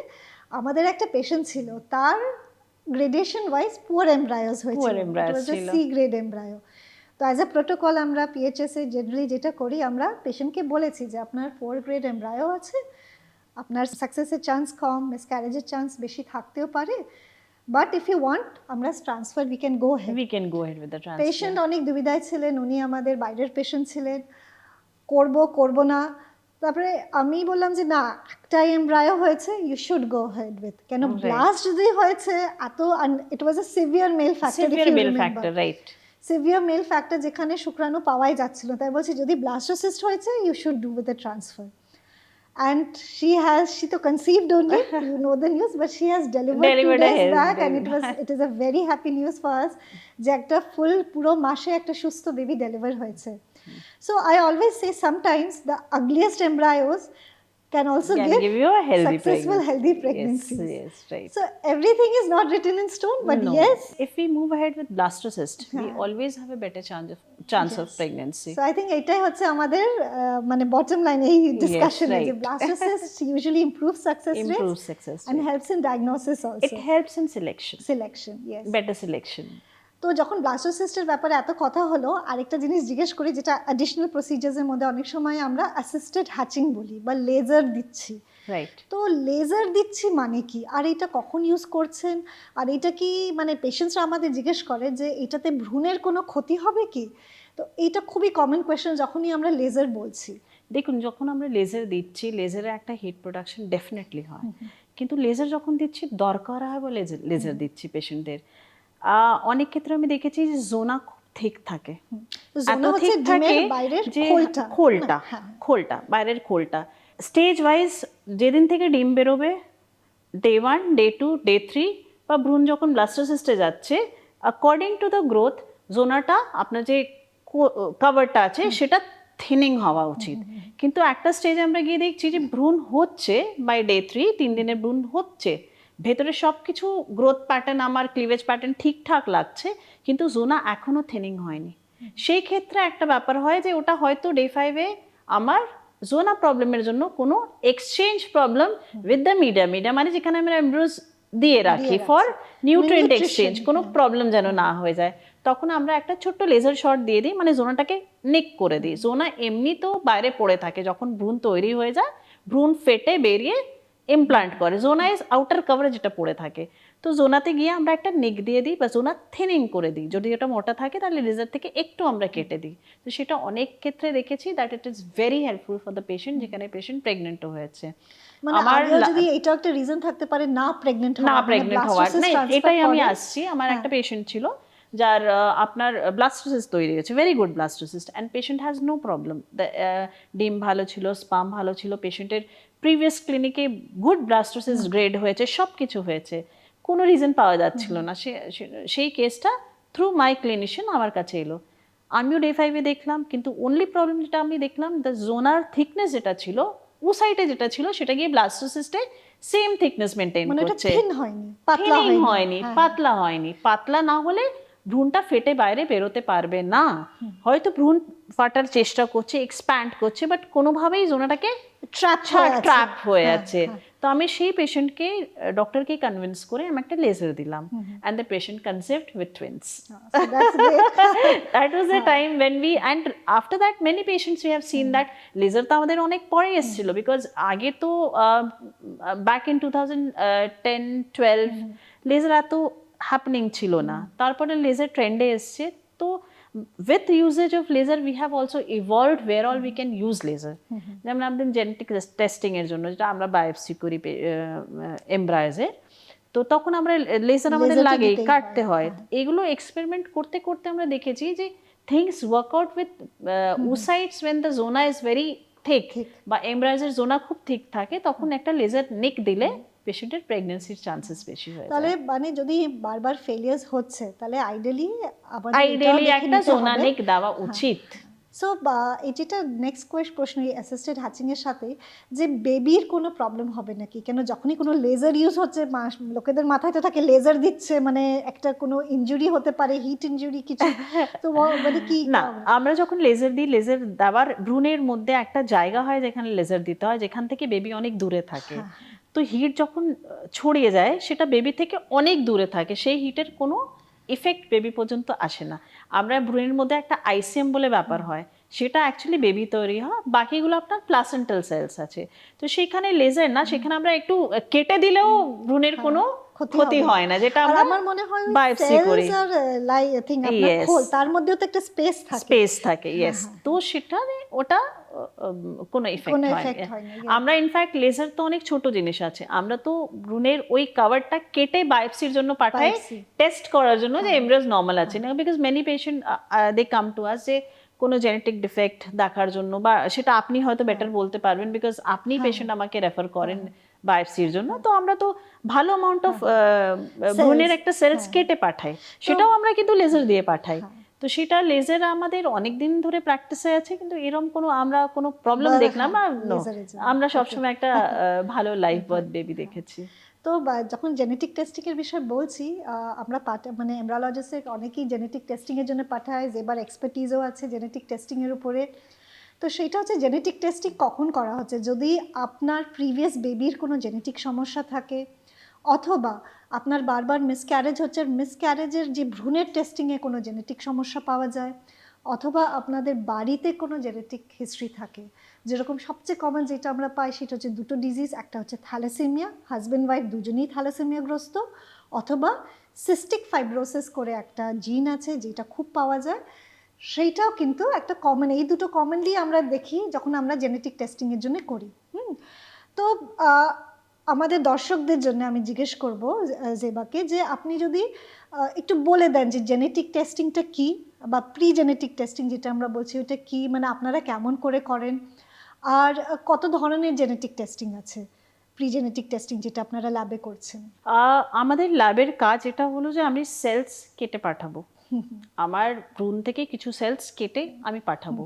আমাদের একটা পেশেন্ট ছিল, তার গ্রেডেশন ওয়াইজ পুয়ার এমব্রায়োস হয়েছিল, সি গ্রেড এমব্রায়ো। তো অ্যাজ এ প্রোটোকল আমরা পিএইচএস-এ জেনারেলি যেটা করি, আমরা পেশেন্টকে বলেছি যে আপনার 4 গ্রেড এমব্রায়ো আছে, আপনার সাকসেসের চান্স কম, মিসক্যারেজের চান্স বেশি থাকতেও পারে, বাট ইফ ইউ ওয়ান্ট আমরা transfer we can go ahead with the transfer. Patient অনেক দুবিধায় ছিলেন, উনি আমাদের বাইরের পেশেন্ট ছিলেন, করব না। তারপরে আমি বললাম যে না, একটাই এমব্রায়ো হয়েছে, you should go ahead with, কেন ব্লাস্ট যদি হয়েছে এত, it was a severe male factor, right, severe male factor, যেখানে শুক্রাণু পাওয়াই যাচ্ছিল, তাই বলছি যদি ব্লাস্টোসিস্ট হয়েছে you should do with the transfer. And she তো conceived only, you know the news, but she has delivered 2 days back, and it is a very happy news for us যে একটা ফুল পুরো মাসে একটা সুস্থ বেবি ডেলিভার হয়েছে। So I always say sometimes the ugliest embryos can also give you a healthy pregnancy. Yes, right. So everything is not written in stone, but no. yes, if we move ahead with blastocyst, we always have a better chance of pregnancy. So I think এটাই হচ্ছে আমাদের মানে bottom line এই discussion, যে blastocyst usually improves success rate and helps in diagnosis also. It helps in selection, yes, better selection. তো যখন ব্লাস্টোসিস্টের ব্যাপারে এত কথা হলো, আরেকটা জিনিস জিজ্ঞেস করি, যেটা অ্যাডিশনাল প্রসিজার্সের মধ্যে অনেক সময় আমরা অ্যাসিস্টেড হ্যাচিং বলি বা লেজার দিচ্ছি, রাইট। তো লেজার দিচ্ছি মানে কি, আর এটা কখন ইউজ করছেন, আর এটা কি মানে পেশেন্টসরা আমাদের জিজ্ঞেস করে যে এটাতে ভ্রূণের কোনো ক্ষতি হবে কি, তো এইটা খুবই কমন কোয়েশ্চেন যখনই আমরা লেজার বলছি। দেখুন, যখন আমরা লেজার দিচ্ছি, লেজারে একটা হিট প্রোডাকশন ডেফিনেটলি হয়, কিন্তু লেজার যখন দিচ্ছি দরকার হয় বলে লেজার দিচ্ছি পেশেন্টদের। অনেক ক্ষেত্রে আমি দেখেছি যে জোনা খুব ঠিক থাকে, এত ঠিক থাকে যে খোলটা বাইরের খোলটা স্টেজ ওয়াইজ, যেদিন থেকে ডিম বেরোবে, ডে 1, ডে 2, ডে 3, বা ভ্রূণ যখন ব্লাস্টোসিস্টে যাচ্ছে, অ্যাকর্ডিং টু দ্য গ্রোথ, জোনাটা আপনার যে কভারটা আছে সেটা থিনিং হওয়া উচিত। কিন্তু একটা স্টেজে আমরা গিয়ে দেখছি যে ভ্রূণ হচ্ছে, বাই ডে 3, 3 দিনের ভ্রূণ হচ্ছে, ভেতরে সব কিছু গ্রোথ প্যাটার্ন, আমার ক্লিভেজ প্যাটার্ন ঠিকঠাক লাগছে, কিন্তু জোনা এখনও থিনিং হয়নি। সেই ক্ষেত্রে একটা ব্যাপার হয় যে ওটা হয়তো ডে 5-এ আমার জোনা প্রবলেমের জন্য কোনো exchange problem with the media মানে যেখানে আমরা এমব্রিওস দিয়ে রাখি ফর নিউট্রিয়েন্ট এক্সচেঞ্জ, কোনো প্রবলেম যেন না হয়ে যায়, তখন আমরা একটা ছোট্ট লেজার শট দিয়ে দিই, মানে জোনাটাকে নিক করে দিই। জোনা এমনি তো বাইরে পড়ে থাকে, যখন ভ্রূণ তৈরি হয়ে যায়, ভ্রূণ ফেটে বেরিয়ে ইমপ্লান্ট করে, জোনা ইজ আউটার কভারে যেটা পড়ে থাকে, তো জোনাতে গিয়ে আমরা একটা নিক দিয়ে দিই বা জোনা থিনিং করে দিই, যদি এটা মোটা থাকে তাহলে লেজার থেকে একটু আমরা কেটে দিই। তো সেটা অনেক ক্ষেত্রে দেখেছি that it is very helpful for the patient, যেখানে পেশেন্ট প্রেগনেন্টও হয়েছে। আমার যদি এটা একটা রিজন থাকতে পারে না প্রেগনেন্ট হওয়ার, না এটাই আমি আসছি। আমার একটা পেশেন্ট ছিল যার আপনার ব্লাস্টোসিস্ট তৈরি হয়েছে, very good blastocyst, and patient has no problem, ডিম ভালো ছিল, স্পাম ভালো ছিল, পেশেন্টের প্রিভিয়াস ক্লিনিকে গুড ব্লাস্টোসিস্ট গ্রেড হয়েছে, সব কিছু হয়েছে, কোনো রিজন পাওয়া যাচ্ছিল না। সেই কেসটা থ্রু মাই ক্লিনিশিয়ান আমার কাছে এলো, আমিও ডে 5-এ দেখলাম, কিন্তু অনলি প্রবলেম যেটা আমি দেখলাম, দ্য জোনার থিকনেস যেটা ছিল, ও সাইডে যেটা ছিল, সেটা গিয়ে ব্লাস্টোসিস্টে সেম থিকনেস মেনটেন মানে এটা করছে, থিন হয়নি, পাতলা থিনিং হয়নি, হয়নি, হ্যাঁ, পাতলা হয়নি। পাতলা না হলে ভ্রূণটা ফেটে বাইরে বেরোতে পারবে না। হয়তো ভ্রূণ ফাটার চেষ্টা করছে, এক্সপ্যান্ড করছে, বাট কোনোভাবেই জোনাটাকে ট্র্যাপ হয়ে আছে। তো আমি সেই পেশেন্টকে, ডক্টরকে কনভিন্স করে আমি একটা লেজার দিলাম, and the patient concept with twins. That was the time when we, and after that many patients we have seen that laser তো আমাদের অনেক পরে এসেছিল, বিকজ আগে তো back in 2010-12 লেজার এত হ্যাপনিং ছিল না, তারপরে লেজার ট্রেন্ডে এসছে। তো with usage of laser we have also evolved where all we can use laser. যেমন আমাদের জেনেটিক টেস্টিং এর জন্য যেটা আমরা বায়োপসি করি এমব্রায়োজের, তো তখন আমরা লেজার আমাদের লাগে, কাটতে হয়। এগুলো এক্সপেরিমেন্ট করতে করতে আমরা দেখেছি যে things work out with oocytes when the zona is very thick বা এমব্রায়োজের জোনা খুব ঠিক থাকে, তখন একটা লেজার নিক দিলে পেশেন্টের প্রেগন্যান্সির চান্সেস বেশি হয়। তাহলে মানে যদি বারবার ফেলিয়ার্স হচ্ছে তাহলে আইডিয়ালি একটা জোনা নিক দেওয়া উচিত। সো যেটা নেক্সট প্রশ্ন অ্যাসিস্টেড হ্যাচিং এর সাথে, যে বেবির কোনো প্রবলেম হবে নাকি? কেন যখনই কোনো লেজার ইউজ হচ্ছে লোকেদের মাথায় তো থাকে লেজার দিচ্ছে মানে একটা কোনো ইনজুরি হতে পারে, হিট ইনজুরি কিছু, তো মানে কি না, আমরা যখন লেজার দিই, লেজার দেওয়ার ভ্রূণের মধ্যে একটা জায়গা হয় যেখানে লেজার দিতে হয়, যেখান থেকে বেবি অনেক দূরে থাকে। তো হিট যখন ছড়িয়ে যায় সেটা বেবি থেকে অনেক দূরে থাকে, সেই হিটের কোনো ইফেক্ট বেবি পর্যন্ত আসে না। আমরা ভ্রূণের মধ্যে একটা আইসিএম বলে ব্যাপার হয়, সেটা অ্যাকচুয়ালি বেবি তৈরি হয়, বাকিগুলো আপনার প্লাসেন্টাল সেলস আছে। তো সেখানে লেজার না, সেখানে আমরা একটু কেটে দিলেও ভ্রূণের কোনো ক্ষতি হয় না, যেটা আমরা আমার মনে হয় বায়োপসি করি। তার মধ্যেও তো একটা স্পেস থাকে, ইয়েস। তো সেটা ওটা কোনো ইফেক্ট হয় না। আমরা ইনফ্যাক্ট লেজার তো অনেক ছোট জিনিস আছে, আমরা তো ভ্রূণের ওই কভারটা কেটে বায়োপসির জন্য পাঠাই, টেস্ট করার জন্য যে এমব্রিওস নরমাল আছে না, because many patient they come to us যে কোনো জেনেটিক ডিফেক্ট দেখার জন্য, বা সেটা আপনি হয়তো বেটার বলতে পারবেন বিকজ আপনি পেশেন্ট আমাকে রেফার করেন বায়োপসির জন্য। তো আমরা তো ভালো অ্যামাউন্ট অফ ভ্রূণের একটা সেলস কেটে পাঠাই, সেটাও আমরা কিন্তু লেজার দিয়ে পাঠাই। তো সেটা লেজার আমাদের অনেক দিন ধরে প্র্যাকটিসে আছে, কিন্তু এরকম কোনো আমরা কোনো প্রবলেম দেখলাম না। আমরা সবসময় একটা ভালো লাইফ বার্থ বেবি দেখেছি। তো যখন জেনেটিক টেস্টিং এর বিষয় বলছি, আমরা মানে এমব্রায়োলজিস্টের অনেকেই জেনেটিক টেস্টিং এর জন্য পাঠায়, যেবার এক্সপার্টিজও আছে জেনেটিক টেস্টিং এর উপরে। তো সেটা হচ্ছে জেনেটিক টেস্টিং কখন করা হচ্ছে, যদি আপনার প্রিভিয়াস বেবির কোনো জেনেটিক সমস্যা থাকে, অথবা আপনার বারবার মিসক্যারেজ হচ্ছে, মিসক্যারেজের যে ভ্রূণের টেস্টিংয়ে কোনো জেনেটিক সমস্যা পাওয়া যায়, অথবা আপনাদের বাড়িতে কোনো জেনেটিক হিস্ট্রি থাকে। যেরকম সবচেয়ে কমন যেটা আমরা পাই সেটা হচ্ছে দুটো ডিজিজ, একটা হচ্ছে থ্যালাসেমিয়া, হাজব্যান্ড ওয়াইফ দুজনেই থ্যালাসেমিয়াগ্রস্ত, অথবা সিস্টিক ফাইব্রোসিস করে একটা জিন আছে যেটা খুব পাওয়া যায়, সেইটাও কিন্তু একটা কমন। এই দুটো কমনলি আমরা দেখি যখন আমরা জেনেটিক টেস্টিংয়ের জন্য করি। তো আমাদের দর্শকদের জন্য আমি জিজ্ঞেস করব জেবাকে, যে আপনি যদি একটু বলে দেন যে জেনেটিক টেস্টিংটা কি, বা প্রি জেনেটিক টেস্টিং যেটা আমরা বলছি ওটা কি, মানে আপনারা কেমন করে করেন, আর কত ধরনের জেনেটিক টেস্টিং আছে, প্রি জেনেটিক টেস্টিং যেটা আপনারা ল্যাবে করছেন। আমাদের ল্যাবের কাজ এটা হলো যে আমি সেলস কেটে পাঠাবো, আমার ভ্রূণ থেকে কিছু সেলস কেটে আমি পাঠাবো।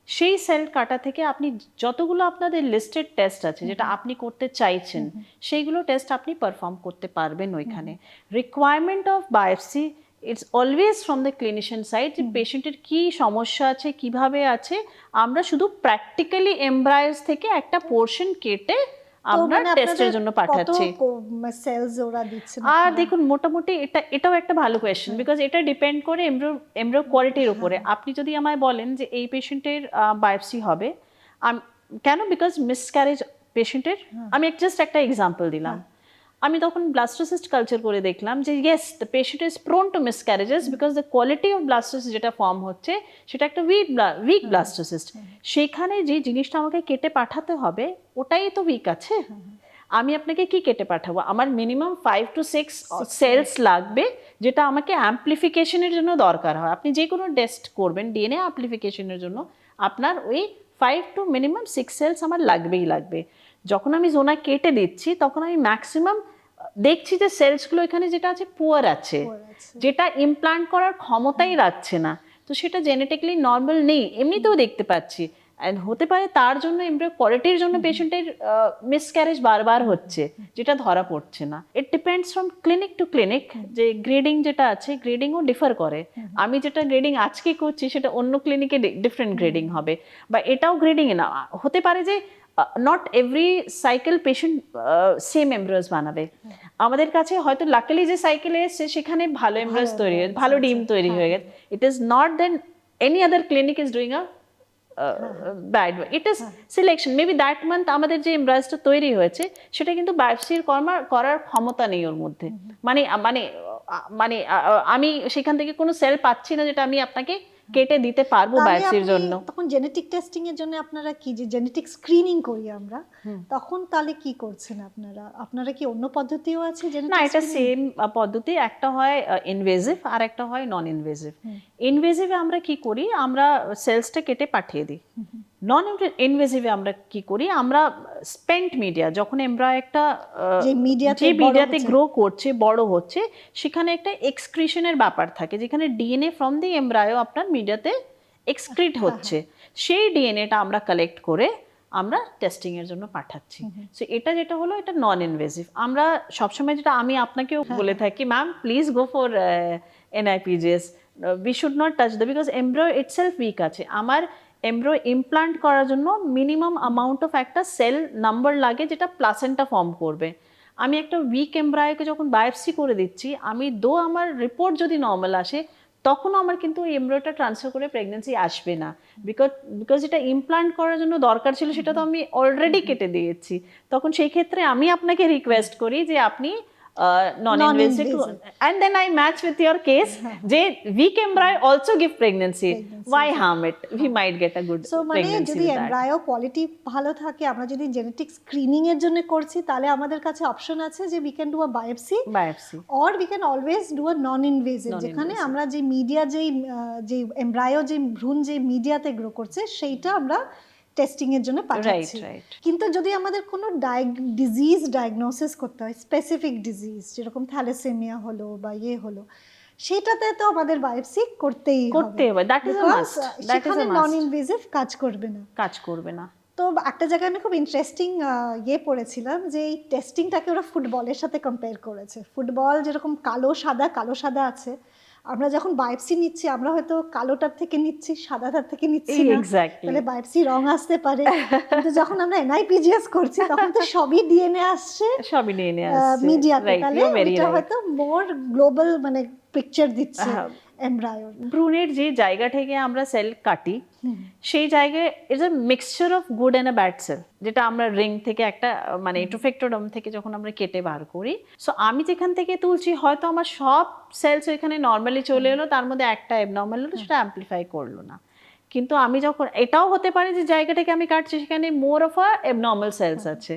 সেই সেল কাটা থেকে আপনি যতগুলো আপনাদের লিস্টেড টেস্ট আছে যেটা আপনি করতে চাইছেন, সেইগুলো টেস্ট আপনি পারফর্ম করতে পারবেন ওইখানে। Requirement of biopsy it's always from the clinician side, যে পেশেন্টের কী সমস্যা আছে, কিভাবে আছে, আমরা শুধু প্র্যাকটিক্যালি এমব্রায়োস থেকে একটা পোর্শন কেটে আমরা টেস্টের জন্য পাঠাচ্ছি। আর দেখুন, মোটামুটি এটাও একটা ভালো কোয়েশ্চেন, বিকজ এটা ডিপেন্ড করে এমব্রিও কোয়ালিটির উপরে। আপনি যদি আমায় বলেন যে এই পেশেন্টের বায়োপসি হবে, কেন, বিকজ মিসক্যারেজ পেশেন্টের, আমি জাস্ট একটা এক্সাম্পল দিলাম, আমি তখন ব্লাস্টোসিস্ট কালচার করে দেখলাম যে yes the patient is prone to miscarriages, because the quality of blastocyst যেটা ফর্ম হচ্ছে সেটা একটা উইক ব্লাস্টোসিস্ট। সেখানে যে জিনিসটা আমাকে কেটে পাঠাতে হবে ওটাই তো উইক আছে। আমি আপনাকে কি কেটে পাঠাবো? আমার মিনিমাম 5 to 6 সেলস লাগবে, যেটা আমাকে অ্যাম্পলিফিকেশনের জন্য দরকার হয়। আপনি যে কোনো টেস্ট করবেন ডিএনএ অ্যাম্পলিফিকেশনের জন্য, আপনার ওই 5 to মিনিমাম 6 সেলস আমার লাগবেই লাগবে। যখন আমি জোনা কেটে দিচ্ছি তখন আমি ম্যাক্সিমাম দেখছি যে সেলসগুলো এখানে যেটা আছে পুয়ার আছে, যেটা ইমপ্লান্ট করার ক্ষমতাই রাখছে না, তো সেটা জেনেটিক্যালি নর্মাল নেই, এমনিতেও দেখতে পাচ্ছি। অ্যান্ড হতে পারে তার জন্য এমব্রিও কোয়ালিটির জন্য পেশেন্টের মিসক্যারেজ বারবার হচ্ছে, যেটা ধরা পড়ছে না। It depends from clinic to clinic, যে গ্রেডিং যেটা আছে গ্রেডিংও ডিফার করে। আমি যেটা গ্রেডিং আজকে করছি সেটা অন্য ক্লিনিকে ডিফারেন্ট গ্রেডিং হবে, বা এটাও গ্রেডিং না হতে পারে যে not every cycle patient same embryos বানাবে। আমাদের কাছে হয়তো লাকিলি যে সাইকেলে এসছে সেখানে ভালো এমব্রিওস তৈরি হয়ে ভালো ডিম তৈরি হয়ে গেছে। It is not than any other clinic is doing a bad, it is selection. Maybe that month আমাদের যে এমব্রায়োসটা তৈরি হয়েছে সেটা কিন্তু বায়োপসির করার ক্ষমতা নেই ওর মধ্যে, মানে মানে মানে আমি সেখান থেকে কোনো সেল পাচ্ছি না যেটা আমি আপনাকে কেটে দিতে পারবো বায়োপসির জন্য। তখন জেনেটিক টেস্টিং এর জন্য আপনারা কি, যে জেনেটিক স্ক্রিনিং করি আমরা, তখন তাহলে কি করছেন আপনারা কি অন্য পদ্ধতিও আছে? না, এটা সেম পদ্ধতি, একটা হয় ইনভেসিভ আর একটা হয় নন ইনভেসিভ। ইনভেসিভে আমরা কি করি, আমরা সেলসটা কেটে পাঠিয়ে দিই। নন ইনভেসিভে আমরা কি করি, আমরা স্পেন্ট মিডিয়া, যখন এমব্রায়ো একটা যে মিডিয়াতে গ্রো করছে বড় হচ্ছে সেখানে একটা এক্সক্রিশনের ব্যাপার থাকে, যেখানে ডিএনএ ফ্রম দি এমব্রায়ো আপনার মিডিয়াতে এক্সক্রিট হচ্ছে, সেই ডিএনএটা আমরা কালেক্ট করে আমরা টেস্টিং এর জন্য পাঠাচ্ছি। সো এটা যেটা হলো এটা নন ইনভেসিভ। আমরা সবসময় যেটা আমি আপনাকেও বলে থাকি, ma'am please go for NIPGS, we should not touch the, because embryo itself weak আছে। আমার এমব্রিও ইমপ্লান্ট করার জন্য মিনিমাম অ্যামাউন্ট অফ একটা সেল নাম্বার লাগে যেটা প্লাসেন্টা ফর্ম করবে। আমি একটা উইক এমব্রায়োকে যখন বায়োপসি করে দিচ্ছি, আমি আমার রিপোর্ট যদি নর্মাল আসে তখনও আমার কিন্তু ওই এমব্রিওটা ট্রান্সফার করে প্রেগনেন্সি আসবে না, বিকজ এটা ইমপ্লান্ট করার জন্য দরকার ছিল সেটা তো আমি অলরেডি কেটে দিয়েছি। তখন সেই ক্ষেত্রে আমি আপনাকে রিকোয়েস্ট করি যে আপনি non-invasive, and then I match with your case যে weak embryo also give pregnancy. Why harm it? We might get a good pregnancy. যদি এমব্রায়ো কোয়ালিটি ভালো থাকে, আমরা যদি জেনেটিক স্ক্রিনিং এর জন্য করছি, তাহলে আমাদের কাছে অপশন আছে যে we can do a biopsy or we can always do a non-invasive, যেখানে আমরা যে মিডিয়া যে এমব্রায়ো যে ভ্রূণ যে মিডিয়াতে গ্রো করছে সেইটা আমরা টেস্টিং এর জন্য পাঠাচ্ছি। কিন্তু যদি আমাদের কোনো ডিজিজ ডায়াগনোসিস করতে হয়, স্পেসিফিক ডিজিজ যেরকম থ্যালাসেমিয়া হলো বা হলো, সেটাতে তো আমাদের বায়োপসি করতেই হবে। দ্যাট ইজ আ মাস্ট, সেখানে নন ইনভেসিভ কাজ করবে না। তো একটা জায়গায় আমি খুব ইন্টারেস্টিং পড়েছিলাম যে এই টেস্টিংটাকে ওরা ফুটবলের সাথে কম্পেয়ার করেছে। ফুটবল যেরকম কালো সাদা আছে, আমরা যখন বায়োপসি নিচ্ছি আমরা হয়তো কালোটার থেকে নিচ্ছি, সাদাটার থেকে নিচ্ছি না, তাহলে বায়োপসি রং আসতে পারে। কিন্তু যখন আমরা NIPGS করছি তখন তো সবই ডিএনএ আসছে মিডিয়াতে, তাহলে এটা হয়তো মোর গ্লোবাল মানে পিকচার দিচ্ছে এমব্রায়োর। ভ্রূণের যে জায়গা থেকে আমরা সেল কাটি সেই জায়গায় is a mixture of good and a bad cell, যেটা আমরা রিং থেকে একটা মানে ট্রোফেক্টোডম থেকে যখন আমরা কেটে বার করি, সো আমি যেখান থেকে তুলছি হয়তো আমার সব সেলস ওইখানে নর্মালি চলে এলো, তার মধ্যে একটা অ্যাবনর্মাল হলো, সেটা অ্যাম্পলিফাই করলো না। কিন্তু আমি যখন এটাও হতে পারে যে জায়গাটাকে আমি কাটছি সেখানে more of a abnormal cells আছে,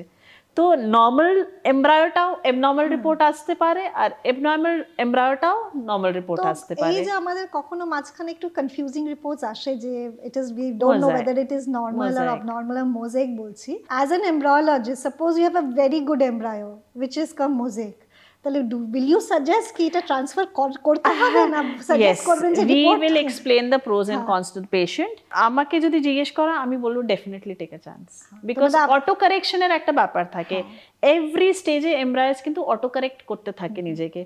তো নর্মাল এমব্রায়োটাও অ্যাবনর্মাল রিপোর্ট আসতে পারে আর অ্যাবনর্মাল এমব্রায়োটাও নর্মাল রিপোর্ট আসতে পারে। এই যে আমাদের কখনো মাঝখানে একটু কনফিউজিং রিপোর্টস আসে যে it is we don't know whether it is normal or abnormal or mosaic বলছি। as an embryologist, suppose you have a very good embryo which is come mosaic, তাহলে will you suggest কি এটা transfer করতে হবে না suggest করবেন যে report? We will explain the pros and cons to the patient. আমাকে যদি জিজ্ঞেস করা আমি বলবো definitely take a chance, because auto কারেকশনের একটা ব্যাপার থাকে। এভরি স্টেজে এমব্রায়োস কিন্তু অটো কারেক্ট করতে থাকে নিজেকে।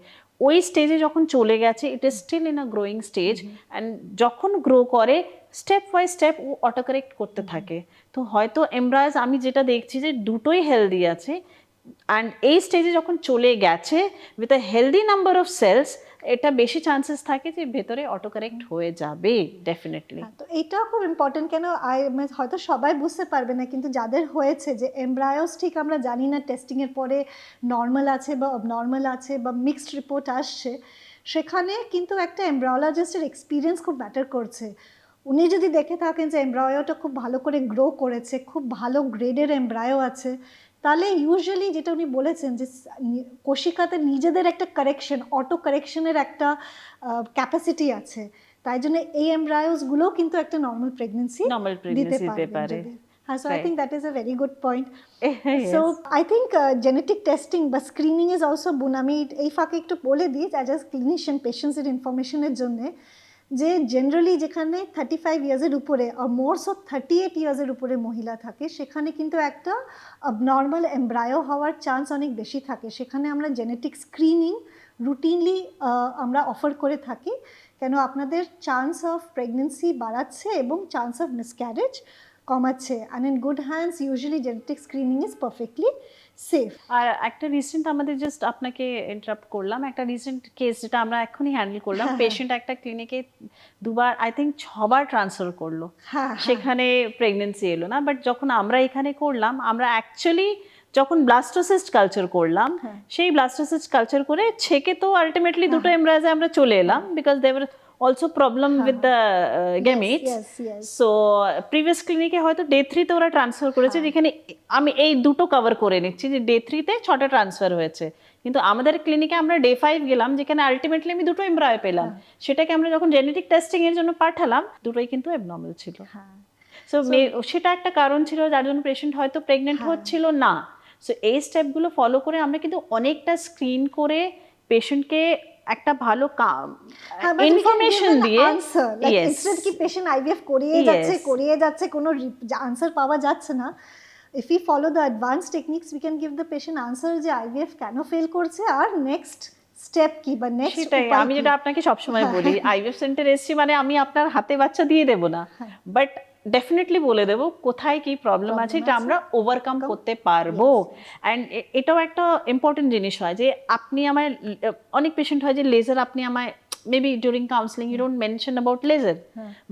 ওই স্টেজে যখন চলে গেছে it is still in a growing stage, and যখন গ্রো করে স্টেপ বাই স্টেপ ও অটো কারেক্ট করতে থাকে। তো হয়তো এমব্রায়োস আমি যেটা দেখছি যে দুটোই হেলদি আছে, অ্যান্ড এই স্টেজে যখন চলে গেছে with a healthy number of cells, এটা বেশি চান্সেস থাকে যে ভেতরে অটো কারেক্ট হয়ে যাবে ডেফিনেটলি। তো এইটাও খুব ইম্পর্টেন্ট, কেন হয়তো সবাই বুঝতে পারবে না, কিন্তু যাদের হয়েছে যে এমব্রায়োস ঠিক আমরা জানি না টেস্টিং এর পরে নর্মাল আছে বা অবনর্মাল আছে বা মিক্সড রিপোর্ট আসছে, সেখানে কিন্তু একটা এমব্রায়োলজিস্টের এক্সপিরিয়েন্স খুব ম্যাটার করছে। উনি যদি দেখে থাকেন যে এমব্রায়োটা খুব ভালো করে গ্রো করেছে, খুব ভালো গ্রেডের এমব্রায়ো আছে, তাহলে ইউজুয়ালি যেটা উনি বলেছেন যে কোশিকাতে নিজেদের একটা কারেকশন, অটো কারেকশনের একটা ক্যাপাসিটি আছে, তাই জন্য এই এমব্রায়োসগুলোও কিন্তু একটা নর্মাল প্রেগনেন্সি দিতে পারে। So I think that is a very good point. So I think genetic testing বা screening is also boon. আমি এই ফাঁকে একটু বলে দিই as a clinician patients এর ইনফরমেশনের জন্য যে জেনারেলি যেখানে 35 ইয়ার্সের উপরে আর মোরস অফ 38 ইয়ার্সের উপরে মহিলা থাকে সেখানে কিন্তু একটা abnormal এমব্রায়ো হওয়ার চান্স অনেক বেশি থাকে। সেখানে আমরা জেনেটিক স্ক্রিনিং রুটিনলি আমরা অফার করে থাকি, কেন আপনাদের চান্স অফ প্রেগনেন্সি বাড়াচ্ছে এবং চান্স অফ মিসক্যারেজ কমাচ্ছে। And in good hands usually genetic screening is perfectly safe. আর একটা রিসেন্ট আমাদের জাস্ট আপনাকে ইন্টারাপ্ট করলাম, একটা রিসেন্ট কেস যেটা আমরা এখনই হ্যান্ডেল করলাম, পেশেন্ট একটা ক্লিনিকে দুবার আই থিঙ্ক 6 বার ট্রান্সফার করলো, সেখানে প্রেগনেন্সি এলো না। বাট যখন আমরা এখানে করলাম, আমরা অ্যাকচুয়ালি যখন ব্লাস্টোসিস্ট কালচার করলাম, সেই ব্লাস্টোসিস্ট কালচার করে ছেকে তো আলটিমেটলি দুটো এমব্রায়োজে আমরা চলে এলাম, because they were also problem with the gametes. So previous ক্লিনিকে হয়তো ডে 3 তে ওরা ট্রান্সফার করেছে, যেখানে আমি এই দুটো কভার করে নিচ্ছি যে ডে 3 তে 6টা ট্রান্সফার হয়েছে, কিন্তু আমাদের ক্লিনিকে আমরা ডে 5 গেলাম, যেখানে আলটিমেটলি আমি দুটো এমব্রায়ো পেলাম। সেটাকে আমরা যখন জেনেটিক টেস্টিং এর জন্য পাঠালাম, দুটোই কিন্তু অ্যাবনর্মাল ছিল। সো সেটা একটা কারণ ছিল যার জন্য পেশেন্ট হয়তো প্রেগনেন্ট হচ্ছিল না। সো এই স্টেপগুলো ফলো করে আমরা কিন্তু অনেকটা স্ক্রিন করে পেশেন্টকে একটা ভালো ইনফরমেশন দিয়ে, ইনস্টেড কি পেশেন্ট আইভিএফ করিয়ে যাচ্ছে কোনো আনসার পাওয়া যাচ্ছে না, if we follow the advanced techniques we can give the patient answer যে আইভিএফ কেন ফেল করছে আর নেক্সট স্টেপ কি বা নেক্সট সেটাই আমি যেটা আপনাকে সবসময় বলি, আইভিএফ সেন্টার এসছি মানে আমি আপনার হাতে বাচ্চা দিয়ে দেব না, বাট ডেফিনেটলি বলে দেবো কোথায় কি প্রবলেম আছে, এটা আমরা ওভারকাম করতে পারবো। অ্যান্ড এটাও একটা ইম্পর্টেন্ট জিনিস হয় যে আপনি আমায়, অনেক পেশেন্ট হয় যে লেজার আপনি আমায় maybe during counselling you don't mention about laser,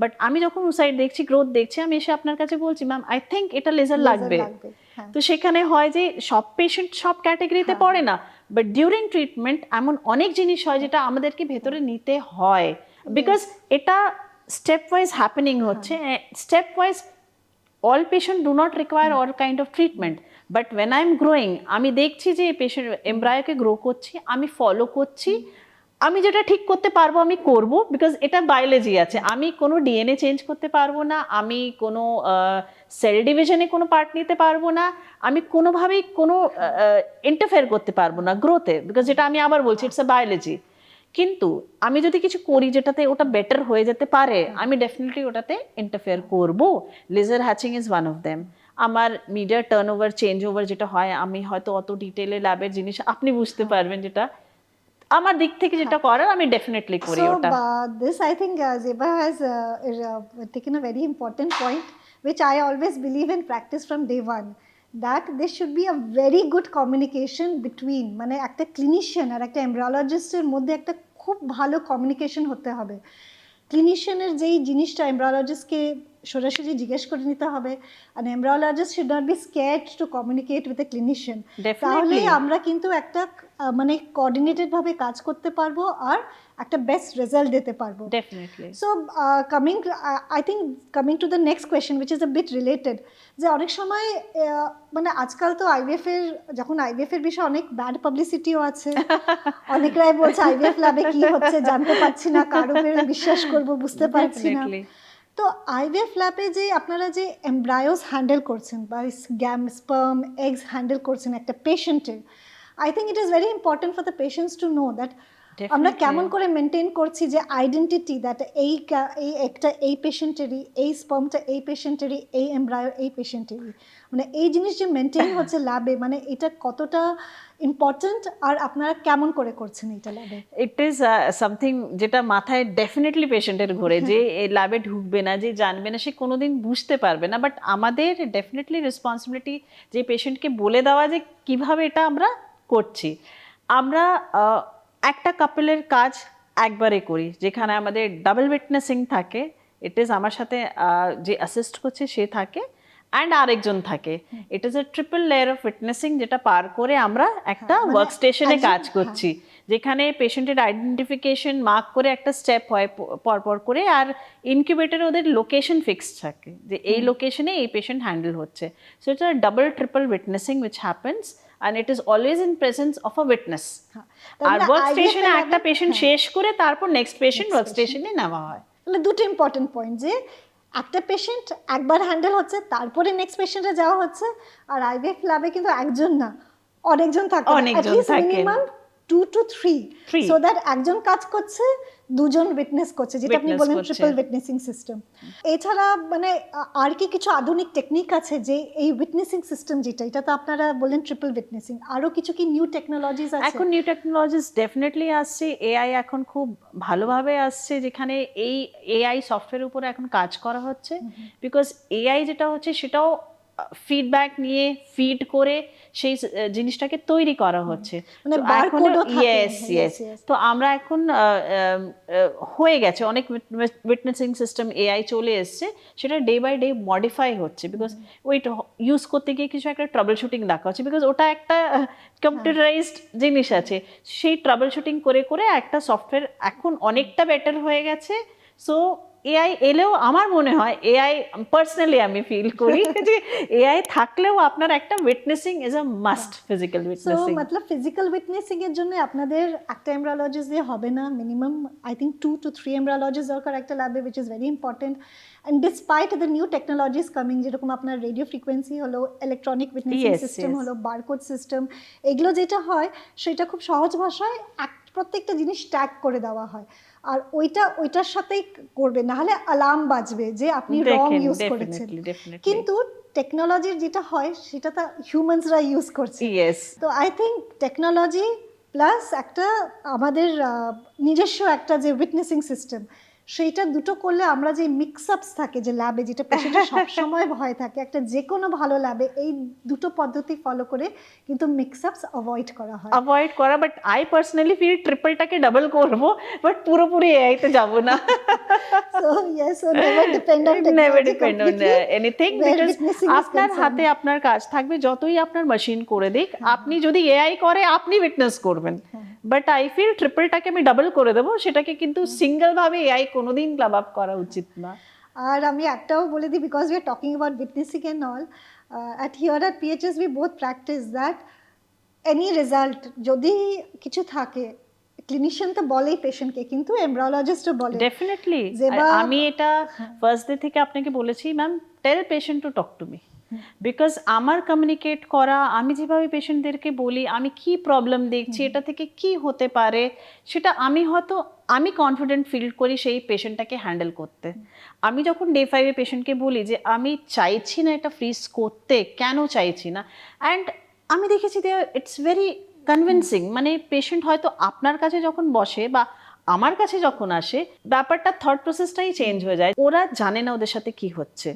but আমি যখন সাইড দেখছি, গ্রোথ দেখছি, আমি এসে আপনার কাছে বলছি ম্যাম আই থিঙ্ক এটা লেজার লাগবে। তো সেখানে হয় যে সব পেশেন্ট সব ক্যাটাগরিতে পড়ে না, বাট ডিউরিং ট্রিটমেন্ট এমন অনেক জিনিস হয় যেটা আমাদেরকে ভেতরে নিতে হয়, বিকজ এটা step wise happening হচ্ছে, step wise all patient do not require all kind of treatment, but when I am growing আমি দেখছি যে পেশেন্ট এমব্রায়োকে গ্রো করছি, আমি ফলো করছি, আমি যেটা ঠিক করতে পারবো আমি করব, বিকজ এটা বায়োলজি আছে, আমি কোনো ডিএনএ চেঞ্জ করতে পারবো না, আমি কোনো সেল ডিভিশনে কোনো পার্ট নিতে পারবো না, আমি কোনোভাবেই কোনো ইন্টারফেয়ার করতে পারবো না গ্রোথে, বিকজ যেটা আমি আবার বলছি ইটস আ বায়োলজি। কিন্তু আমি যদি কিছু করি যেটাতে ওটা বেটার হয়ে যেতে পারে, আমি ডেফিনেটলি ওটাতে ইন্টারফেয়ার করব। Laser hatching is one of them. আমার media turn over change over যেটা হয়, আমি হয়তো অত ডিটেলে ল্যাবের জিনিস আপনি বুঝতে পারবেন, যেটা আমার দিক থেকে যেটা করার আমি ডেফিনেটলি করি ওটা। So this I think Zeba has taken a very important point which I always believe in practice from day one, that there should be a very good communication between মানে একটা ক্লিনিশিয়ান আর একটা এমব্রিওলজিস্টের মধ্যে একটা খুব ভালো communication হতে হবে। ক্লিনিশিয়ানের যেই জিনিসটা এমব্রিওলজিস্টকে সরাসরি জিজ্ঞেস করে নিতে হবে, আর embryologist should not be scared to communicate with a clinician, তাহলে আমরা কিন্তু একটা মানে কোঅর্ডিনেটেড ভাবে কাজ করতে পারবো আর একটা বেস্ট রেজাল্ট দিতে পারবো। Definitely. So coming to the next question which is a bit related, যে অনেক সময় মানে আজকাল তো আইভিএফ এর, যখন আইভিএফ এর বিষয়ে অনেক ব্যাড পাবলিসিটিও আছে, অনেকরাই বলছে আইভিএফ ল্যাবে কি হচ্ছে জানতে পারছি না, কার উপরে বিশ্বাস করবো বুঝতে পারছি না। তো আইভিএফ ল্যাবে যে আপনারা যে এমব্রায়োস হ্যান্ডেল করছেন বা স্পার্ম এগস হ্যান্ডেল করছেন একটা পেশেন্টের, I think it is very important for the patients to know that আমরা কেমন করে মেনটেন করছি যে আইডেন্টিটি, দ্যাট এই একটা এই পেশেন্টেরই, এই স্পার্মটা এই পেশেন্টেরই, এই এমব্রায়ো এই পেশেন্টেরই, মানে এই জিনিস যে মেনটেন হচ্ছে ল্যাবে, মানে এটা কতটা ইম্পর্টেন্ট আর আপনারা কেমন করে করছেন এটা ল্যাবে? ইট ইজ সামথিং যেটা মাথায় ডেফিনেটলি পেশেন্টের ঘোরে, যে এই ল্যাবে ঢুকবে না, যে জানবে না, সে কোনোদিন বুঝতে পারবে না। বাট আমাদের ডেফিনেটলি রেসপন্সিবিলিটি যে পেশেন্টকে বলে দেওয়া যে কিভাবে এটা আমরা করছি। আমরা একটা কাপলের কাজ একবারে করি, যেখানে আমাদের ডাবল উইটনেসিং থাকে, ইট ইজ আমার সাথে যে অ্যাসিস্ট করছে সে থাকে অ্যান্ড আরেকজন থাকে, it is a triple layer of witnessing, যেটা পার করে আমরা একটা ওয়ার্ক স্টেশনে কাজ করছি, যেখানে পেশেন্টের আইডেন্টিফিকেশন মার্ক করে একটা স্টেপ হয় পরপর করে, আর ইনকিউবেটরে ওদের লোকেশন ফিক্সড থাকে যে এই লোকেশনে এই পেশেন্ট হ্যান্ডেল হচ্ছে। So it's a double triple witnessing which happens and it is always in presence of a witness. আর ওয়ার্ক স্টেশনে একটা পেশেন্ট শেষ করে তারপর নেক্সট পেশেন্ট ওয়ার্ক স্টেশনে নেওয়া হয়। তাহলে দুটো ইম্পর্টেন্ট পয়েন্ট, যে একটা পেশেন্ট একবার হ্যান্ডেল হচ্ছে তারপরে নেক্সট পেশেন্টে যাওয়া হচ্ছে, আর আইভিএফ ল্যাবে কিন্তু একজন না অনেকজন থাকে, অনেকজন থাকে, minimum 2 to 3 Three. So that একজন কাজ করছে দুজন উইটনেস করছে, যেটা আপনি Witness বলেন করছে। Triple witnessing system. এছাড়া মানে আর কি কিছু আধুনিক টেকনিক আছে যে এই উইটনেসিং সিস্টেম যেটা, এটা তো আপনারা বলেন ট্রিপল উইটনেসিং, আরো কিছু কি নিউ টেকনোলজিস আছে? এখন নিউ টেকনোলজিস ডেফিনেটলি আসছে, এআই এখন খুব ভালোভাবে আসছে, যেখানে এই এআই সফটওয়্যারের উপরে এখন কাজ করা হচ্ছে, বিকজ এআই যেটা হচ্ছে সেটাও ফিডব্যাক নিয়ে ফিড করে সেই জিনিসটাকে তৈরি করা হচ্ছে। মানে তো এখন barcode-ও থাকে। ইয়েস ইয়েস, তো আমরা এখন হয়ে গেছে অনেক উইটনেসিং সিস্টেম এআই চলে এসছে, সেটা ডে বাই ডে মডিফাই হচ্ছে, বিকজ ওইটা ইউজ করতে গিয়ে কিছু একটা ট্রাবল শুটিং দেখা হচ্ছে, বিকজ ওটা একটা কম্পিউটারাইজড জিনিস আছে, সেই ট্রাবল শুটিং করে করে একটা সফটওয়্যার এখন অনেকটা বেটার হয়ে গেছে। সো এআই এলেও আমার মনে হয়, এআই পার্সোনালি আমি ফিল করি যে এআই থাকলেও আপনার একটা witnessing is a must, physical so witnessing. Matlab physical witnessing এর জন্য আপনাদের একটা এমব্রায়োলজিস্ট দিয়ে হবে না, minimum I think 2 to 3 embryologist দরকার একটা ল্যাবে, which is very important. And despite the new technologies coming, যেরকম আপনার রেডিও ফ্রিকোয়েন্সি হলো, electronic witnessing Yes, system yes. হলো, বারকোড সিস্টেম, এগুলো যেটা হয় সেটা খুব সহজ ভাষায় প্রত্যেকটা জিনিস ট্যাগ করে দেওয়া হয়, আর ওইটার সাথেই করবে, নাহলে অ্যালার্ম বাজবে যে আপনি রং ইউজ করেছেন। কিন্তু টেকনোলজির যেটা হয় সেটা তো হিউম্যানসরা ইউজ করছে। ইয়েস, তো আই থিঙ্ক টেকনোলজি প্লাস একটা আমাদের নিজস্ব একটা যে উইটনেসিং সিস্টেম, সেইটা দুটো করলে আমরা যে মিক্স আপস থাকে যে ল্যাবে, যেটা পেশেন্টের সবসময় ভয় থাকে, একটা যে কোনো ভালো ল্যাবে এই দুটো পদ্ধতি ফলো করে কিন্তু মিক্স আপস অ্যাভয়েড করা হয়। অ্যাভয়েড করা, বাট আই পার্সোনালি ফিল ট্রিপলটাকে ডাবল করব, বাট পুরোপুরি এআইতে যাব না। So yes, so never depend on technology. Never depend on completely, anything, where because witnessing is আপনার concerned. হাতে আপনার কাজ থাকবে, যতই আপনার মেশিন করে দিক, আপনি যদি এআই করে আপনি উইটনেস করবেন, বাট আই ফিল ট্রিপলটাকে আমি ডাবল করে দেবো, সেটাকে কিন্তু সিঙ্গেল ভাবে এআই কোনোদিন ক্লাব আপ করা উচিত না। আর আমি একটাও বলে দিই, because we are talking about witnessing and all, at here at PHS we both practice that any result যদি কিছু থাকে, ক্লিনিশিয়ান তো বলেই পেশেন্টকে, কিন্তু এমব্রায়োলজিস্টও বলে। ডেফিনেটলি, Zeba- আমি এটা ফার্স্ট ডে থেকে আপনাকে বলেছি, ma'am tell patient to talk to me, because আমার কমিউনিকেট করা, আমি যেভাবে পেশেন্টদেরকে বলি আমি কি প্রবলেম দেখছি, এটা থেকে কি হতে পারে, সেটা আমি কনফিডেন্ট ফিল করি সেই পেশেন্টটাকে হ্যান্ডেল করতে। আমি যখন ডে 5-এ পেশেন্টকে বলি যে আমি চাইছি না এটা ফ্রিজ করতে, কেন চাইছি না, অ্যান্ড আমি দেখেছি যে ইটস ভেরি কনভিন্সিং, মানে পেশেন্ট হয়তো আপনার কাছে যখন বসে বা আমার কাছে যখন আসে, ব্যাপারটা থট প্রসেসটাই চেঞ্জ হয়ে যায়, ওরা জানে না ওদের সাথে কি হচ্ছে।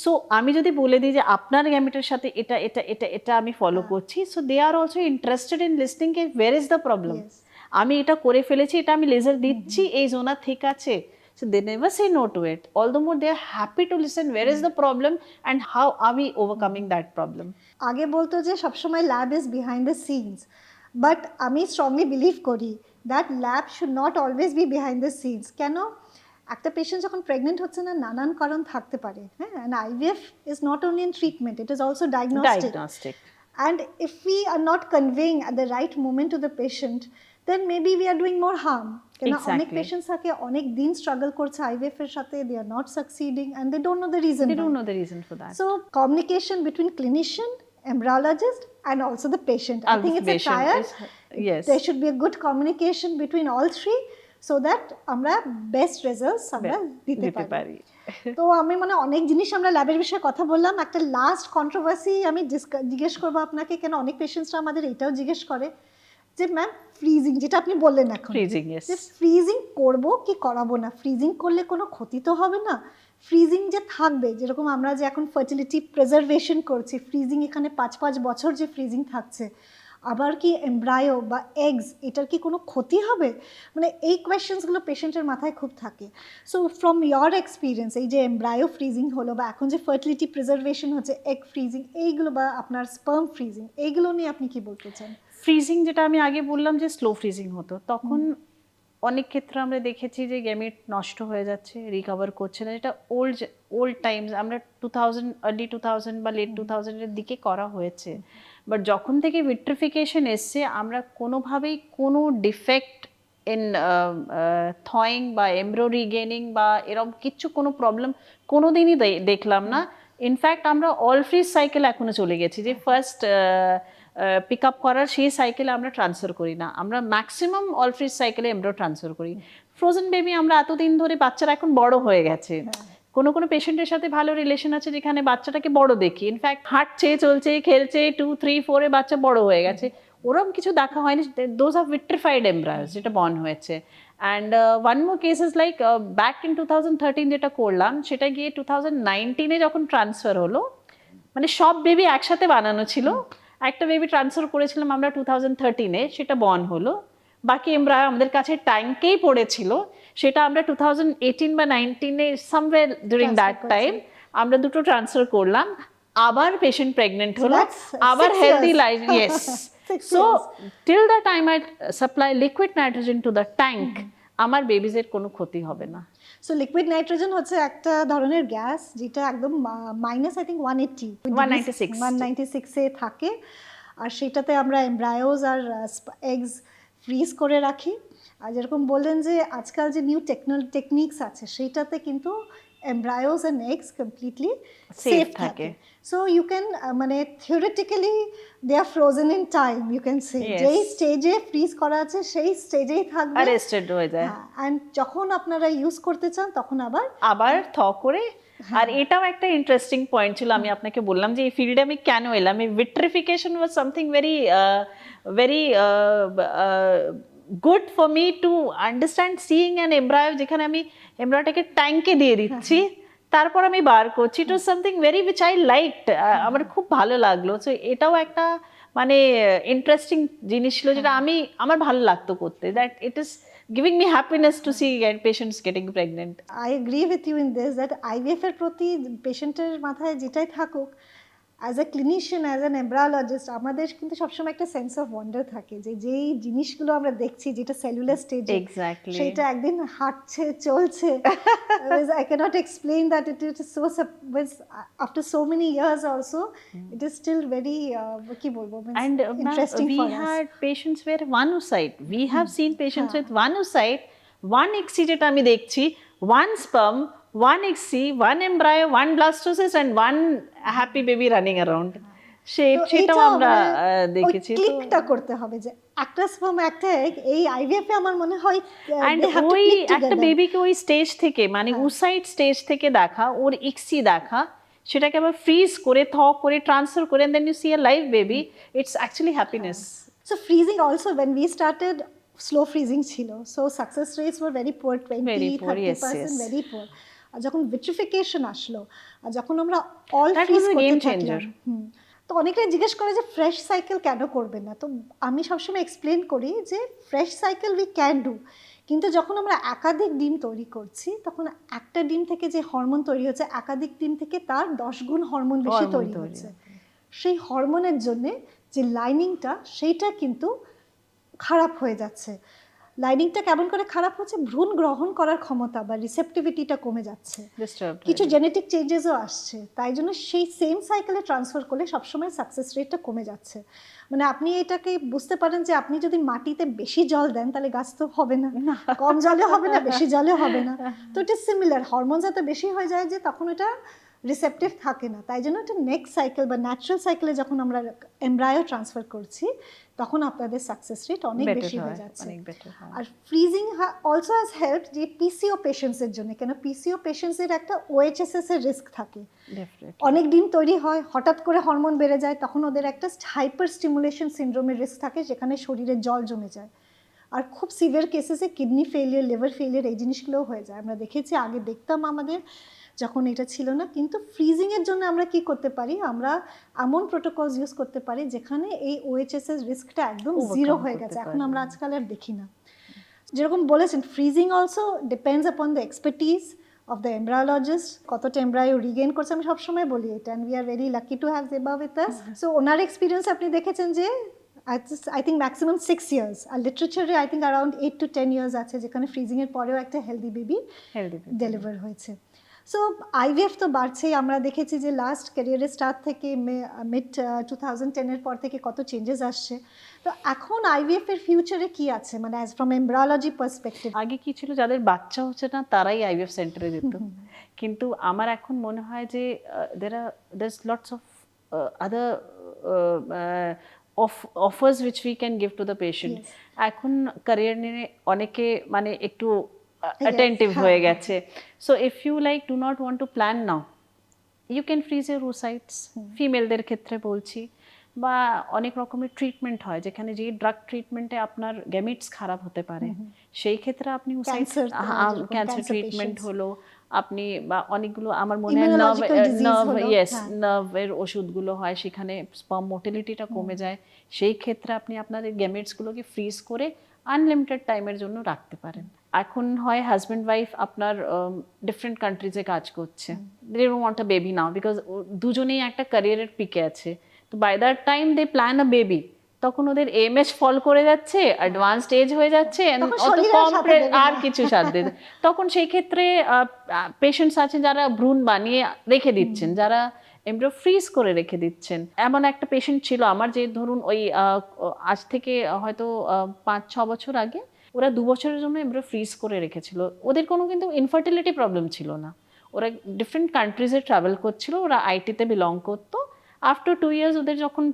সো আমি যদি বলে দিই যে আপনার গ্যামেটের সাথে এটা এটা এটা এটা আমি ফলো করছি, so they are also interested in listening কে ওয়্যার ইজ দ্য প্রবলেম, আমি এটা করে ফেলেছি, এটা আমি লেজার দিচ্ছি, এই জোনা ঠিক আছে। So they never say no to it. All the more they are happy to listen where is the problem and how are we overcoming that problem. আগে বলতো যে সবসময় lab is behind the scenes, but আমি strongly believe করি that lab should not always be behind the scenes. কেন? একটা patient যখন pregnant হচ্ছে না, নানান কারণ থাকতে পারে, হ্যাঁ, and IVF is not only in treatment, it is also diagnostic. And if we are not conveying at the right moment to the patient, then maybe we are doing more harm. কেন অনেক patients থাকে অনেক দিন struggle করছে IVF এর সাথে, they are not succeeding and they don't know the reason. They don't know the reason for that. So communication between clinician, embryologist and also the patient. I think it's a triad. Yes. There should be a good communication between all three so that আমরা best results আমরা দিতে পারি। তো আমি মানে অনেক জিনিস আমরা ল্যাবের বিষয়ে কথা বললাম, একটা লাস্ট কন্ট্রোভার্সি আমি জিজ্ঞেস করবো আপনাকে, কেন অনেক পেশেন্টসরা আমাদের এটাও জিজ্ঞেস করে যে ম্যাম ফ্রিজিং, যেটা আপনি বললেন এখন, ফ্রিজিং, ইয়েস, ফ্রিজিং করবো কি করাবো না, ফ্রিজিং করলে কোনো ক্ষতি তো হবে না, ফ্রিজিং যে থাকবে, যেরকম আমরা যে এখন ফার্টিলিটি প্রিজার্ভেশন করছি, ফ্রিজিং এখানে 5 বছর যে ফ্রিজিং থাকছে, আবার কি এমব্রায়ো বা এগস এটার কি কোনো ক্ষতি হবে, মানে এই কোয়েশ্চেন্সগুলো পেশেন্টের মাথায় খুব থাকে। সো ফ্রম ইয়োর এক্সপিরিয়েন্স, এই যে এমব্রায়ো ফ্রিজিং হলো বা এখন যে ফার্টিলিটি প্রিজার্ভেশন হচ্ছে, এগ ফ্রিজিং এইগুলো বা আপনার স্পার্ম ফ্রিজিং, এইগুলো নিয়ে আপনি কি বলতে চান? ফ্রিজিং যেটা আমি আগে বললাম যে স্লো ফ্রিজিং হতো, তখন অনেক ক্ষেত্রে আমরা দেখেছি যে গ্যামেট নষ্ট হয়ে যাচ্ছে, রিকভার করছে না, যেটা ওল্ড টাইমস আমরা 2000 2000 বা লেট 2000-এর দিকে করা হয়েছে। বাট যখন থেকে ভিট্রিফিকেশন এসছে, আমরা কোনোভাবেই কোনো ডিফেক্ট ইন থয়িং বা এমব্রিও রিগেনিং বা এরকম কিচ্ছু কোনো প্রবলেম কোনোদিনই দেখলাম না। ইনফ্যাক্ট আমরা অল ফ্রিজ সাইকেল এখনো চলে গেছি, যে ফার্স্ট পিক আপ করার সেই সাইকেলে আমরা ট্রান্সফার করি না, আমরা ম্যাক্সিমাম অল ফ্রিজ সাইকেলে এমব্রিও ট্রান্সফার করি। ফ্রোজেন বেবি আমরা এতদিন ধরে, বাচ্চারা এখন বড় হয়ে গেছে, কোনো পেশেন্টের সাথে ভালো রিলেশন আছে যেখানে বাচ্চাটাকে বড় দেখি, ইনফ্যাক্ট হাঁটছে, চলছে, খেলছে, 2, 3, 4 বাচ্চা বড় হয়ে গেছে, ওরকম কিছু দেখা হয়নি। দোজ আর vitrified embryos যেটা বর্ন হয়েছে। And one more case is like back in 2013 যেটা করলাম, সেটা গিয়ে 2019 যখন ট্রান্সফার হলো, মানে সব বেবি একসাথে বানানো ছিল, একটা বেবি ট্রান্সফার করেছিলাম আমরা 2013, সেটা বর্ন হলো, বাকি এমব্রায়ো আমাদের কাছে ট্যাঙ্কেই পড়েছিল, সেটা আমরা 2018 বা 19 সামওয়্যার ডিউরিং দ্যাট টাইম আমরা দুটো ট্রান্সফার করলাম, আবার পেশেন্ট প্রেগনেন্ট হলো, আবার healthy life. Yes, so till the time I supply liquid nitrogen to the tank, আমার বেবিজের কোনো ক্ষতি হবে না। সো লিকুইড নাইট্রোজেন হচ্ছে একটা ধরনের গ্যাস যেটা একদম মাইনাস আই থিঙ্ক 196 থাকে, আর সেটাতে আমরা এমব্রায়োজ আর এগস ফ্রিজ করে রাখি। আর যেরকম বললেন যে আজকাল যে নিউ টেকনিক্স আছে সেইটাতে কিন্তু embryos and eggs completely safe থাকে। So you can মানে theoretically they are frozen in time, you can say, যেই স্টেজে ফ্রিজ করা আছে সেই স্টেজেই থাকবে, আরেস্টেড হয়ে যায়, and যখন আপনারা ইউজ করতে চান তখন আবার থ করে। আর এটাও একটা ইন্টারেস্টিং পয়েন্ট ছিল, আমি আপনাকে বললাম যে এই ফিল্ডে আমি কেন এলাম। এই vitrification was something very good for me to understand, seeing an embryo যেখানে আমি এমব্রায়োটাকে ট্যাঙ্কে দিয়ে দিচ্ছি, তারপর আমি বার করছি, it was something very which I liked, আমার খুব ভালো লাগলো। সো এটাও একটা মানে ইন্টারেস্টিং জিনিস ছিল যেটা আমার ভালো লাগতো করতে, that it is giving me happiness to see patients getting pregnant. I agree with you in this, that IVF এর প্রতি পেশেন্টের মাথায় যেটাই থাকুক, as a clinician, as an embryologist, আমাদের কিন্তু সবসময় একটা সেন্স অফ ওয়ান্ডার থাকে যে যেই জিনিসগুলো আমরা দেখছি যেটা সেলুলার স্টেজে, সেটা একদিন হাঁটছে, চলছে। I cannot explain that it is so after so many years also it is still very কি বলবো, and interesting we for us. had patients where one oocyte, we have seen patients with one oocyte, one ICSI যেটা আমি দেখছি, one sperm, one ICSI, one embryo, one blastocyst and one happy baby running around. সেটাও আমরা দেখেছি। তো ক্লিকটা করতে হবে যে একটা স্পার্ম একটা এগ, এই আইভিএফ এ আমার মনে হয় and ওই একটা বেবিকে ওই স্টেজ থেকে, মানে oocyte স্টেজ থেকে দেখা, ওর ICSI দেখা, সেটাকে আবার ফ্রিজ করে, থ করে, ট্রান্সফার করে, and then you see a live baby, it's actually happiness. So freezing also, when we started, slow freezing ছিল, so success rates were very poor, 20-30%, very poor. আর যখন vitrification আসলো, আর যখন আমরা অল ফ্রিজ করতে থাকলাম, তো অনেকেই জিজ্ঞেস করে যে ফ্রেশ সাইকেল কেন করবে না। তো আমি সবসময় এক্সপ্লেন করি যে fresh cycle we can do, কিন্তু যখন আমরা একাধিক ডিম তৈরি করছি তখন একটা ডিম থেকে যে হরমোন তৈরি হচ্ছে, একাধিক ডিম থেকে তার 10 গুণ হরমোন বেশি তৈরি হচ্ছে। সেই হরমোনের জন্যে যে লাইনিংটা, সেইটা কিন্তু খারাপ হয়ে যাচ্ছে। লাইনিংটা কেমন করে খারাপ হচ্ছে, ভ্রূণ গ্রহণ করার ক্ষমতা বা রিসেপ্টিভিটিটা কমে যাচ্ছে, কিছু জেনেটিক চেঞ্জেসও আসছে। তাই জন্য সেই সেম সাইকেলে ট্রান্সফার করলে সবসময় সাকসেস রেটটা কমে যাচ্ছে। মানে আপনি এটাকে বুঝতে পারেন যে আপনি যদি মাটিতে বেশি জল দেন তাহলে গাছ তো হবে না, কম জলে হবে না, বেশি জলে হবে না। তো এটা সিমিলার, হরমোনস এত বেশি হয়ে যায় যে তখন এটা রিসেপ্টিভ থাকে না। তাই জন্য এটা নেক্সট সাইকেল বা ন্যাচারাল সাইকেলে যখন আমরা এমব্রায়ো ট্রান্সফার করছি তখন আপনাদের সাকসেস রেট অনেক বেশি হয়ে যাচ্ছে। আর ফ্রিজিং অলসো হ্যাজ হেল্প যে পিসিও পেশেন্টসের জন্য, কেন পিসিও পেশেন্টসের একটা ওএইচএসএস এর রিস্ক থাকে, অনেক ডিম তৈরি হয়, হঠাৎ করে হরমোন বেড়ে যায়, তখন ওদের একটা হাইপার স্টিমুলেশন সিনড্রোমের রিস্ক থাকে যেখানে শরীরে জল জমে যায়। আর খুব সিভিয়ার কেসেসে কিডনি ফেলিয়ার, লিভার ফেলিয়ার, এই জিনিসগুলোও হয়ে যায়। আমরা দেখেছি, আগে দেখতাম আমাদের যখন এটা ছিল না। কিন্তু ফ্রিজিংয়ের জন্য আমরা কি করতে পারি, আমরা এমন প্রোটোকলস ইউজ করতে পারি যেখানে এই ওএইচএসএস রিস্কটা একদম জিরো হয়ে গেছে। এখন আমরা আজকাল আর দেখি না। যেরকম বলেছেন, freezing also depends upon the expertise of the embryologist, কতটা এমব্রায়ো রিগেইন করছে। আমি সবসময় বলি এটা, and we are very lucky to have Zeba with us. So owner experience আপনি দেখেছেন যে I think maximum 6 years, R লিটারেচারে I think around 8 to 10 years আছে যেখানে ফ্রিজিংয়ের পরেও একটা হেলদি বেবি ডেলিভার হয়েছে। সো আইভিএফ তো বাড়ছেই, আমরা দেখেছি যে লাস্ট ক্যারিয়ারের স্টার্ট থেকে মিড 2010-এর পর থেকে কত চেঞ্জেস আসছে। তো এখন আইভিএফ এর ফিউচারে কি আছে, মানে অ্যাজ ফ্রম এমব্রায়োলজি পার্সপেক্টিভ? আগে কি ছিল, যাদের বাচ্চা হচ্ছে না তারাই আইভিএফ সেন্টারে যেত, কিন্তু আমার এখন মনে হয় যে there's lots of other offers which we can give to the patient. এখন career নিয়ে অনেকে মানে একটু attentive হয়ে গেছে. So if you like do not want to plan now, you can freeze your oocytes. ফিমেলদের ক্ষেত্রে বলছি, বা অনেক রকমের ট্রিটমেন্ট হয় যেখানে যে ড্রাগ ট্রিটমেন্টে আপনার গ্যামিটস খারাপ হতে পারে, সেই ক্ষেত্রে আপনি ক্যান্সার ট্রিটমেন্ট হলো, আপনি বা অনেকগুলো আমার মনে হয় নার্ভের ওষুধগুলো হয়, সেখানে স্পার্ম মোটিলিটিটা কমে যায়, সেই ক্ষেত্রে আপনি আপনাদের গ্যামিটসগুলোকে ফ্রিজ করে আনলিমিটেড টাইমের জন্য রাখতে পারেন। এখন হয় হাজব্যান্ড ওয়াইফ আপনার ডিফারেন্ট কান্ট্রিজে কাজ করছে, they don't want a baby now because দুজনেই একটা ক্যারিয়ারের পিকে আছে, তো by that time they plan a baby, তখন ওদের এমএস ফল করে যাচ্ছে, অ্যাডভান্সড এজ হয়ে যাচ্ছে, আর কিছু সাথে তখন সেই ক্ষেত্রে পেশেন্টস আছেন যারা ভ্রূণ বানিয়ে রেখে দিচ্ছেন, যারা এমব্রিও ফ্রিজ করে রেখে দিচ্ছেন। এমন একটা পেশেন্ট ছিল আমার, যে ধরুন ওই আজ থেকে হয়তো 5-6 বছর আগে ওরা 2 বছরের জন্য এমব্রিও ফ্রিজ করে রেখেছিল। ওদের কোনো কিন্তু ইনফার্টিলিটি প্রবলেম ছিল না, ওরা ডিফারেন্ট কান্ট্রিজে ট্রাভেল করছিল, ওরা আইটিতে বিলং করতো। আফটার 2 ইয়ার্স ওদের যখন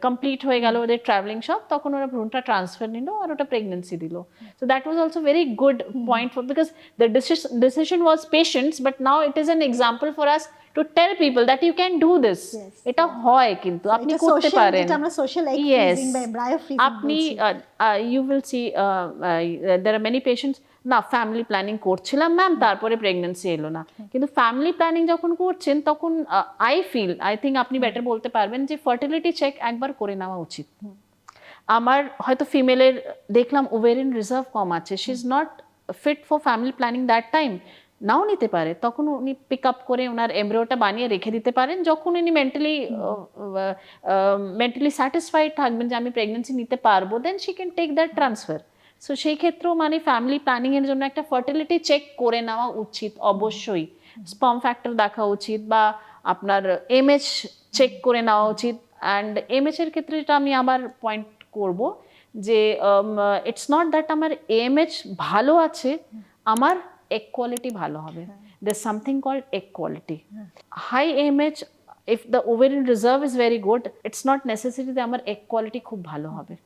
কমপ্লিট হয়ে গেল ওদের ট্রাভেলিং সব, তখন ওরা ভ্রূণটা ট্রান্সফার নিল আর ওটা প্রেগনেন্সি দিল। So that was also very good point for, because the decision was patients, but now it is an example for us to tell people that you can do this. এটা হয়, কিন্তু আপনি করতে পারেন। আপনি you will see there are many patients, না family planning করছিলাম ma'am, তারপরে প্রেগনেন্সি এলো না। কিন্তু ফ্যামিলি প্ল্যানিং যখন করছেন তখন আই থিঙ্ক আপনি বেটার বলতে পারবেন যে ফার্টিলিটি চেক একবার করে নেওয়া উচিত। আমার হয়তো ফিমেলের দেখলাম ওভেরিয়ান রিজার্ভ কম আছে, she is not fit for family planning that time, now নিতে পারে, তখন উনি পিক আপ করে ওনার এমব্রিওটা বানিয়ে রেখে দিতে পারেন। যখন উনি মেন্টালি স্যাটিসফাইড থাকবেন যে আমি প্রেগনেন্সি নিতে পারবো, then she can take that transfer. So সেই ক্ষেত্রেও মানে ফ্যামিলি প্ল্যানিংয়ের জন্য একটা ফার্টিলিটি চেক করে নেওয়া উচিত অবশ্যই। স্পার্ম ফ্যাক্টর দেখা উচিত, বা আপনার এমএইচ চেক করে নেওয়া উচিত। অ্যান্ড এমএইচের ক্ষেত্রে যেটা আমি আবার পয়েন্ট করব, যে ইটস নট দ্যাট আমার এমএইচ ভালো আছে আমার এগ কোয়ালিটি ভালো হবে। There something called egg quality. High MH, if the ovarian reserve is very good, it's not necessary যে আমার এগ কোয়ালিটি খুব ভালো হবে।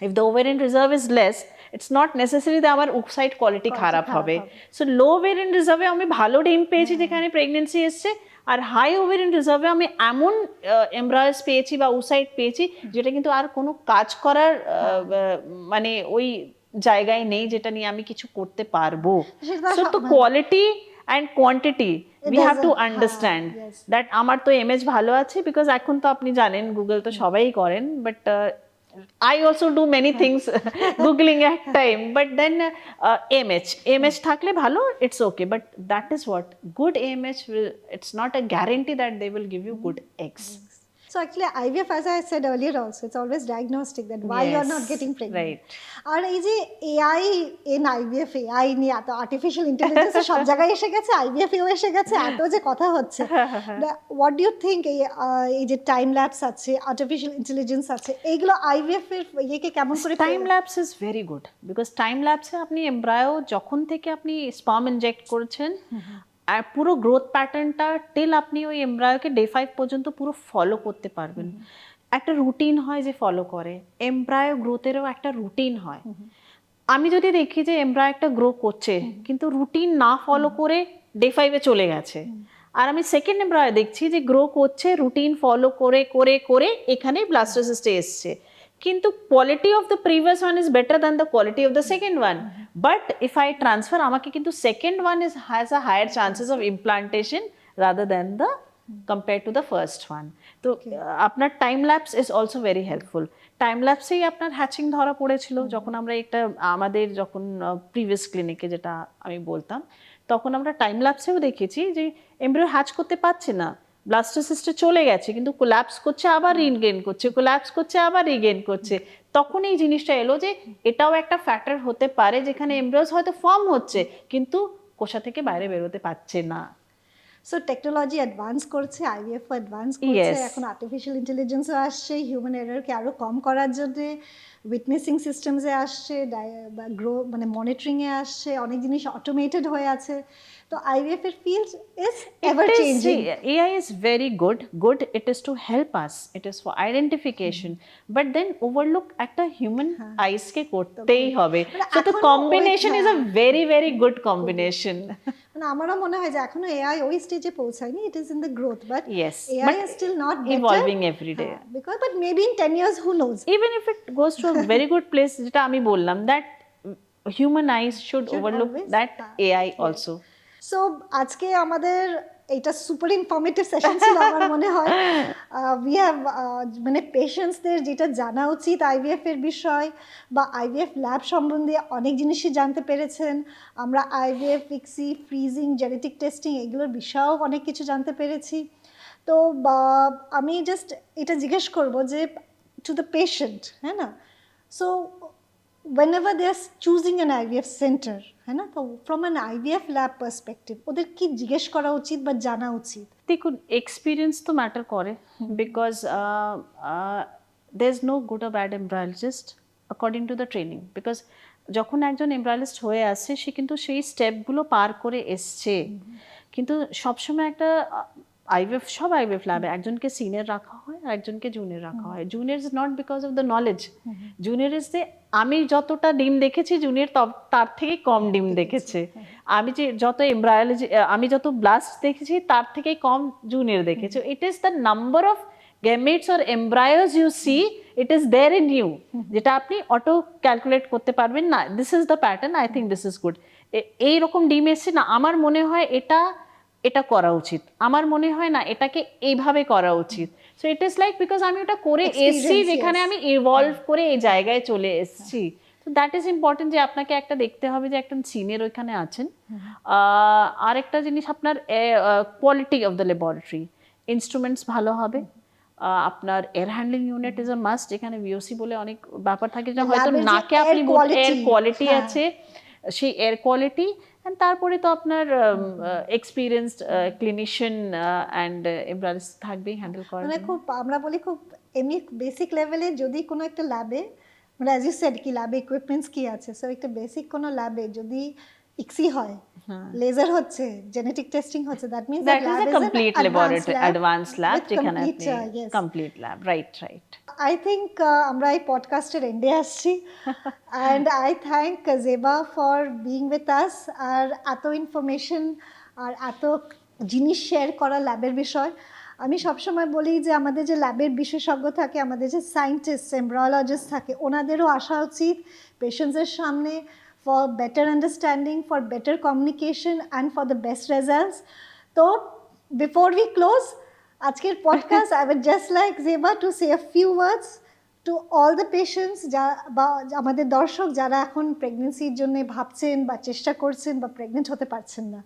If the ovarian reserve is less, it's not necessary that আমার oocyte quality খারাপ হবে। So low ovarian reserve আমি ভালো ডিম পেয়েছি যেখানে প্রেগনেন্সি এসছে, আর হাই ওভেরিয়ান রিজার্ভে আমি এমন এমব্রায়োস পেয়েছি বা oocyte পেয়েছি যেটা কিন্তু আর কোনো কাজ করার মানে ওই জায়গায় নেই, যেটা নিয়ে আমি কিছু করতে পারবো। So তো quality and quantity we have to understand that আমার তো এমএইচ ভালো আছে, বিকজ এখন তো আপনি জানেন গুগল তো সবাই করেন, but I also do many things googling at time, but then AMH থাকলে ভালো, it's okay, but that is what good AMH will, it's not a guarantee that they will give you good eggs. So actually IVF, as I said earlier also, it's always diagnostic that why you are not getting pregnant. Right. আর এই যে AI in IVF, AI নিয়ে এত artificial intelligence সব জায়গায় এসে গেছে, IVF এও এসে গেছে, এত যে কথা হচ্ছে, হোয়াট ডু ইউ থিঙ্ক এই যে টাইম ল্যাপস আছে, আর্টিফিশিয়াল ইন্টেলিজেন্স আছে, এইগুলো IVF এর ইয়েকে কেমন করে? Time lapse is very good, because time ল্যাপসে আপনি এমব্রায়ো যখন থেকে আপনি স্পার্ম ইনজেক্ট করেছেন আর পুরো গ্রোথ প্যাটার্নটা টিল আপনি ওই এমব্রায়োকে ডে 5 পর্যন্ত পুরো ফলো করতে পারবেন। একটা রুটিন হয় যে ফলো করে, এমব্রায়ো গ্রোথেরও একটা রুটিন হয়। আমি যদি দেখি যে এমব্রায়ো একটা গ্রো করছে কিন্তু রুটিন না ফলো করে ডে 5-এ চলে গেছে, আর আমি সেকেন্ড এমব্রায়ো দেখছি যে গ্রো করছে রুটিন ফলো করে করে করে এখানে ব্লাস্টোসিস্টে এসছে, কিন্তু quality of the previous one is better than the quality of the second one, but if I transfer আমাকে কিন্তু second one has a higher chances of implantation rather than the compare to the first one. তো আপনার time lapse is also very helpful. Time ল্যাপসেই আপনার hatching ধরা পড়েছিল যখন আমরা একটা আমাদের যখন প্রিভিয়াস ক্লিনিকে যেটা আমি বলতাম, তখন আমরা টাইম ল্যাপসেও দেখেছি যে এমব্রিও হ্যাচ করতে পারছে না, ব্লাস্টোসিস্টে চলে গেছে কিন্তু কোল্যাপস করছে আবার রিগেইন করছে, কোল্যাপস করছে আবার রিগেইন করছে। তখন এই জিনিসটা এলো যে এটাও একটা ফ্যাক্টর হতে পারে যেখানে এমব্রিওস হয়তো ফর্ম হচ্ছে কিন্তু কোষা থেকে বাইরে বেরোতে পারছে না। সো টেকনোলজি অ্যাডভান্স করছে, IVF অ্যাডভান্স করছে, Yes. এখন আর্টিফিশিয়াল ইন্টেলিজেন্সও আসছে হিউম্যান এররকে আরও কম করার জন্যে, উইটনেসিং সিস্টেমসে আসছে, বা মানে মনিটরিংয়ে আসছে, অনেক জিনিস অটোমেটেড হয়ে আছে। তো IVF এর field is ever changing. AI is very good. It is to help us. It is for identification. But then overlook একটা human eyes কে করতেই হবে. So the এখনো combination is a very, very good combination. মানে আমারও মনে হয় যে এখনো AI ওই স্টেজে পৌঁছায়নি, it is in the growth, but Yes, AI but is still not evolving every day. because but maybe in 10 years who knows. Even if it goes to a very good place, যেটা আমি বললাম, that human eyes should overlook always, that AI also. So আজকে আমাদের এটা super informative session ছিল আমার মনে হয়। উই হ্যাভ মানে পেশেন্টসদের যেটা জানা উচিত IVF এর বিষয় বা IVF ল্যাব সম্বন্ধে অনেক জিনিসই জানতে পেরেছেন। আমরা IVF, ICSI, freezing, genetic testing এগুলোর বিষয়েও অনেক কিছু জানতে পেরেছি। তো আমি জাস্ট এটা জিজ্ঞেস করব যে টু দ্য পেশেন্ট, হ্যাঁ না, so whenever they are choosing an IVF center, है ना, तो from an IVF lab perspective ওদের কি জিজ্ঞেস করা উচিত বা জানা উচিত? দেখুন, এক্সপিরিয়েন্স তো ম্যাটার করে, because there is no good আর bad embryologist according to the training. Because যখন একজন এমব্রায়োলজিস্ট হয়ে আসছে, সে কিন্তু সেই স্টেপগুলো পার করে এসছে। কিন্তু সবসময় একটা সব IVF ল্যাবে একজনকে সিনিয়র রাখা হয় আর একজনকে জুনিয়র রাখা হয়। Junior is not because of the knowledge, junior is যে আমি যতটা ডিম দেখেছি জুনিয়র তার থেকে কম ডিম দেখেছে, আমি যে যত এমব্রায়োলজি আমি যত ব্লাস্ট দেখেছি তার থেকে কম জুনিয়র দেখেছে। It is the number of gametes or embryos you see, it is there in you, যেটা আপনি অটো ক্যালকুলেট করতে পারবেন না। This is the pattern, I think this is good. এইরকম ডিম এসছে না, আমার মনে হয় এটা করা উচিত, আমার মনে হয় না এটাকে এইভাবে করা উচিত। So it is like because আমি ওটা করে এসছি, যেখানে আমি ইভলভ করে এই জায়গায় চলে এসছি। তো দ্যাট ইজ ইম্পর্টেন্ট যে আপনাকে একটা দেখতে হবে যে একজন সিনিয়র ওইখানে আছেন। আর একটা জিনিস, আপনার quality of the laboratory, instruments ভালো হবে, আপনার air handling unit is a must. এখানে VOC বলে অনেক ব্যাপার থাকে, যেটা হয়তো নাকে আপনি এয়ার কোয়ালিটি আছে, সেই এয়ার কোয়ালিটি। অ্যান্ড তারপরে তো আপনার এক্সপিরিয়েন্সড ক্লিনিশিয়ান অ্যান্ড এমব্রায়োলজিস্ট থাকবেই হ্যান্ডেল করার। মানে খুব আমরা বলি খুব এমনি বেসিক লেভেলে যদি কোনো একটা ল্যাবে, মানে অ্যাজ ইউ সেড কি ল্যাবে ইকুইপমেন্টস কি আছে, সো একটা বেসিক কোনো ল্যাবে যদি ICSI হয়, লেজার হচ্ছে, জেনেটিক টেস্টিং হচ্ছে, that means that is a complete laboratory, advance lab, যেখানে আপনি complete lab, right. I think আমরা এই পডকাস্টের এন্ডে আসছি, and I thank Zeba for being with us, আর এত ইনফরমেশন আর এত জিনিস শেয়ার করা ল্যাবের বিষয়। আমি সবসময় বলি যে আমাদের যে ল্যাবের বিশেষজ্ঞ থাকে, আমাদের যে সায়েন্টিস্ট, এমব্রায়োলজিস্ট থাকে, ওনাদেরও আসা উচিত পেশেন্টসের সামনে for better understanding, for better communication and for the best results. So before we close আজকের podcast, I would just like Zeba to say a few words to all the patients বা আমাদের দর্শক যারা এখন প্রেগনেন্সির জন্য ভাবছেন বা চেষ্টা করছেন বা প্রেগনেন্ট হতে পারছেন না।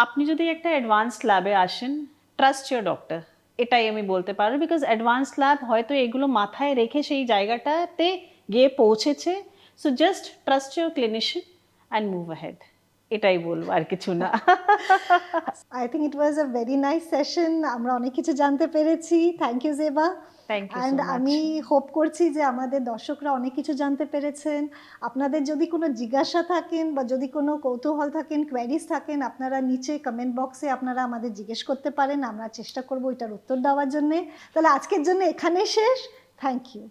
আপনি যদি একটা অ্যাডভান্স ল্যাবে আসেন, ট্রাস্ট ইউর ডক্টর, এটাই আমি বলতে পারবো। বিকজ অ্যাডভান্স ল্যাব হয়তো এগুলো মাথায় রেখে সেই জায়গাটাতে গিয়ে পৌঁছেছে। So just trust your clinician and move ahead, এটাই বলবো, আর কিছু না। I think it was a very nice session, আমরা অনেক কিছু জানতে পেরেছি। Thank you Zeba. অ্যান্ড আমি হোপ করছি যে আমাদের দর্শকরা অনেক কিছু জানতে পেরেছেন। আপনাদের যদি কোনো জিজ্ঞাসা থাকেন বা যদি কোনো কৌতূহল থাকেন, কোয়ারিজ থাকেন, আপনারা নিচে কমেন্ট বক্সে আপনারা আমাদের জিজ্ঞেস করতে পারেন, আমরা চেষ্টা করবো এটার উত্তর দেওয়ার জন্যে। তাহলে আজকের জন্য এখানে শেষ। Thank you.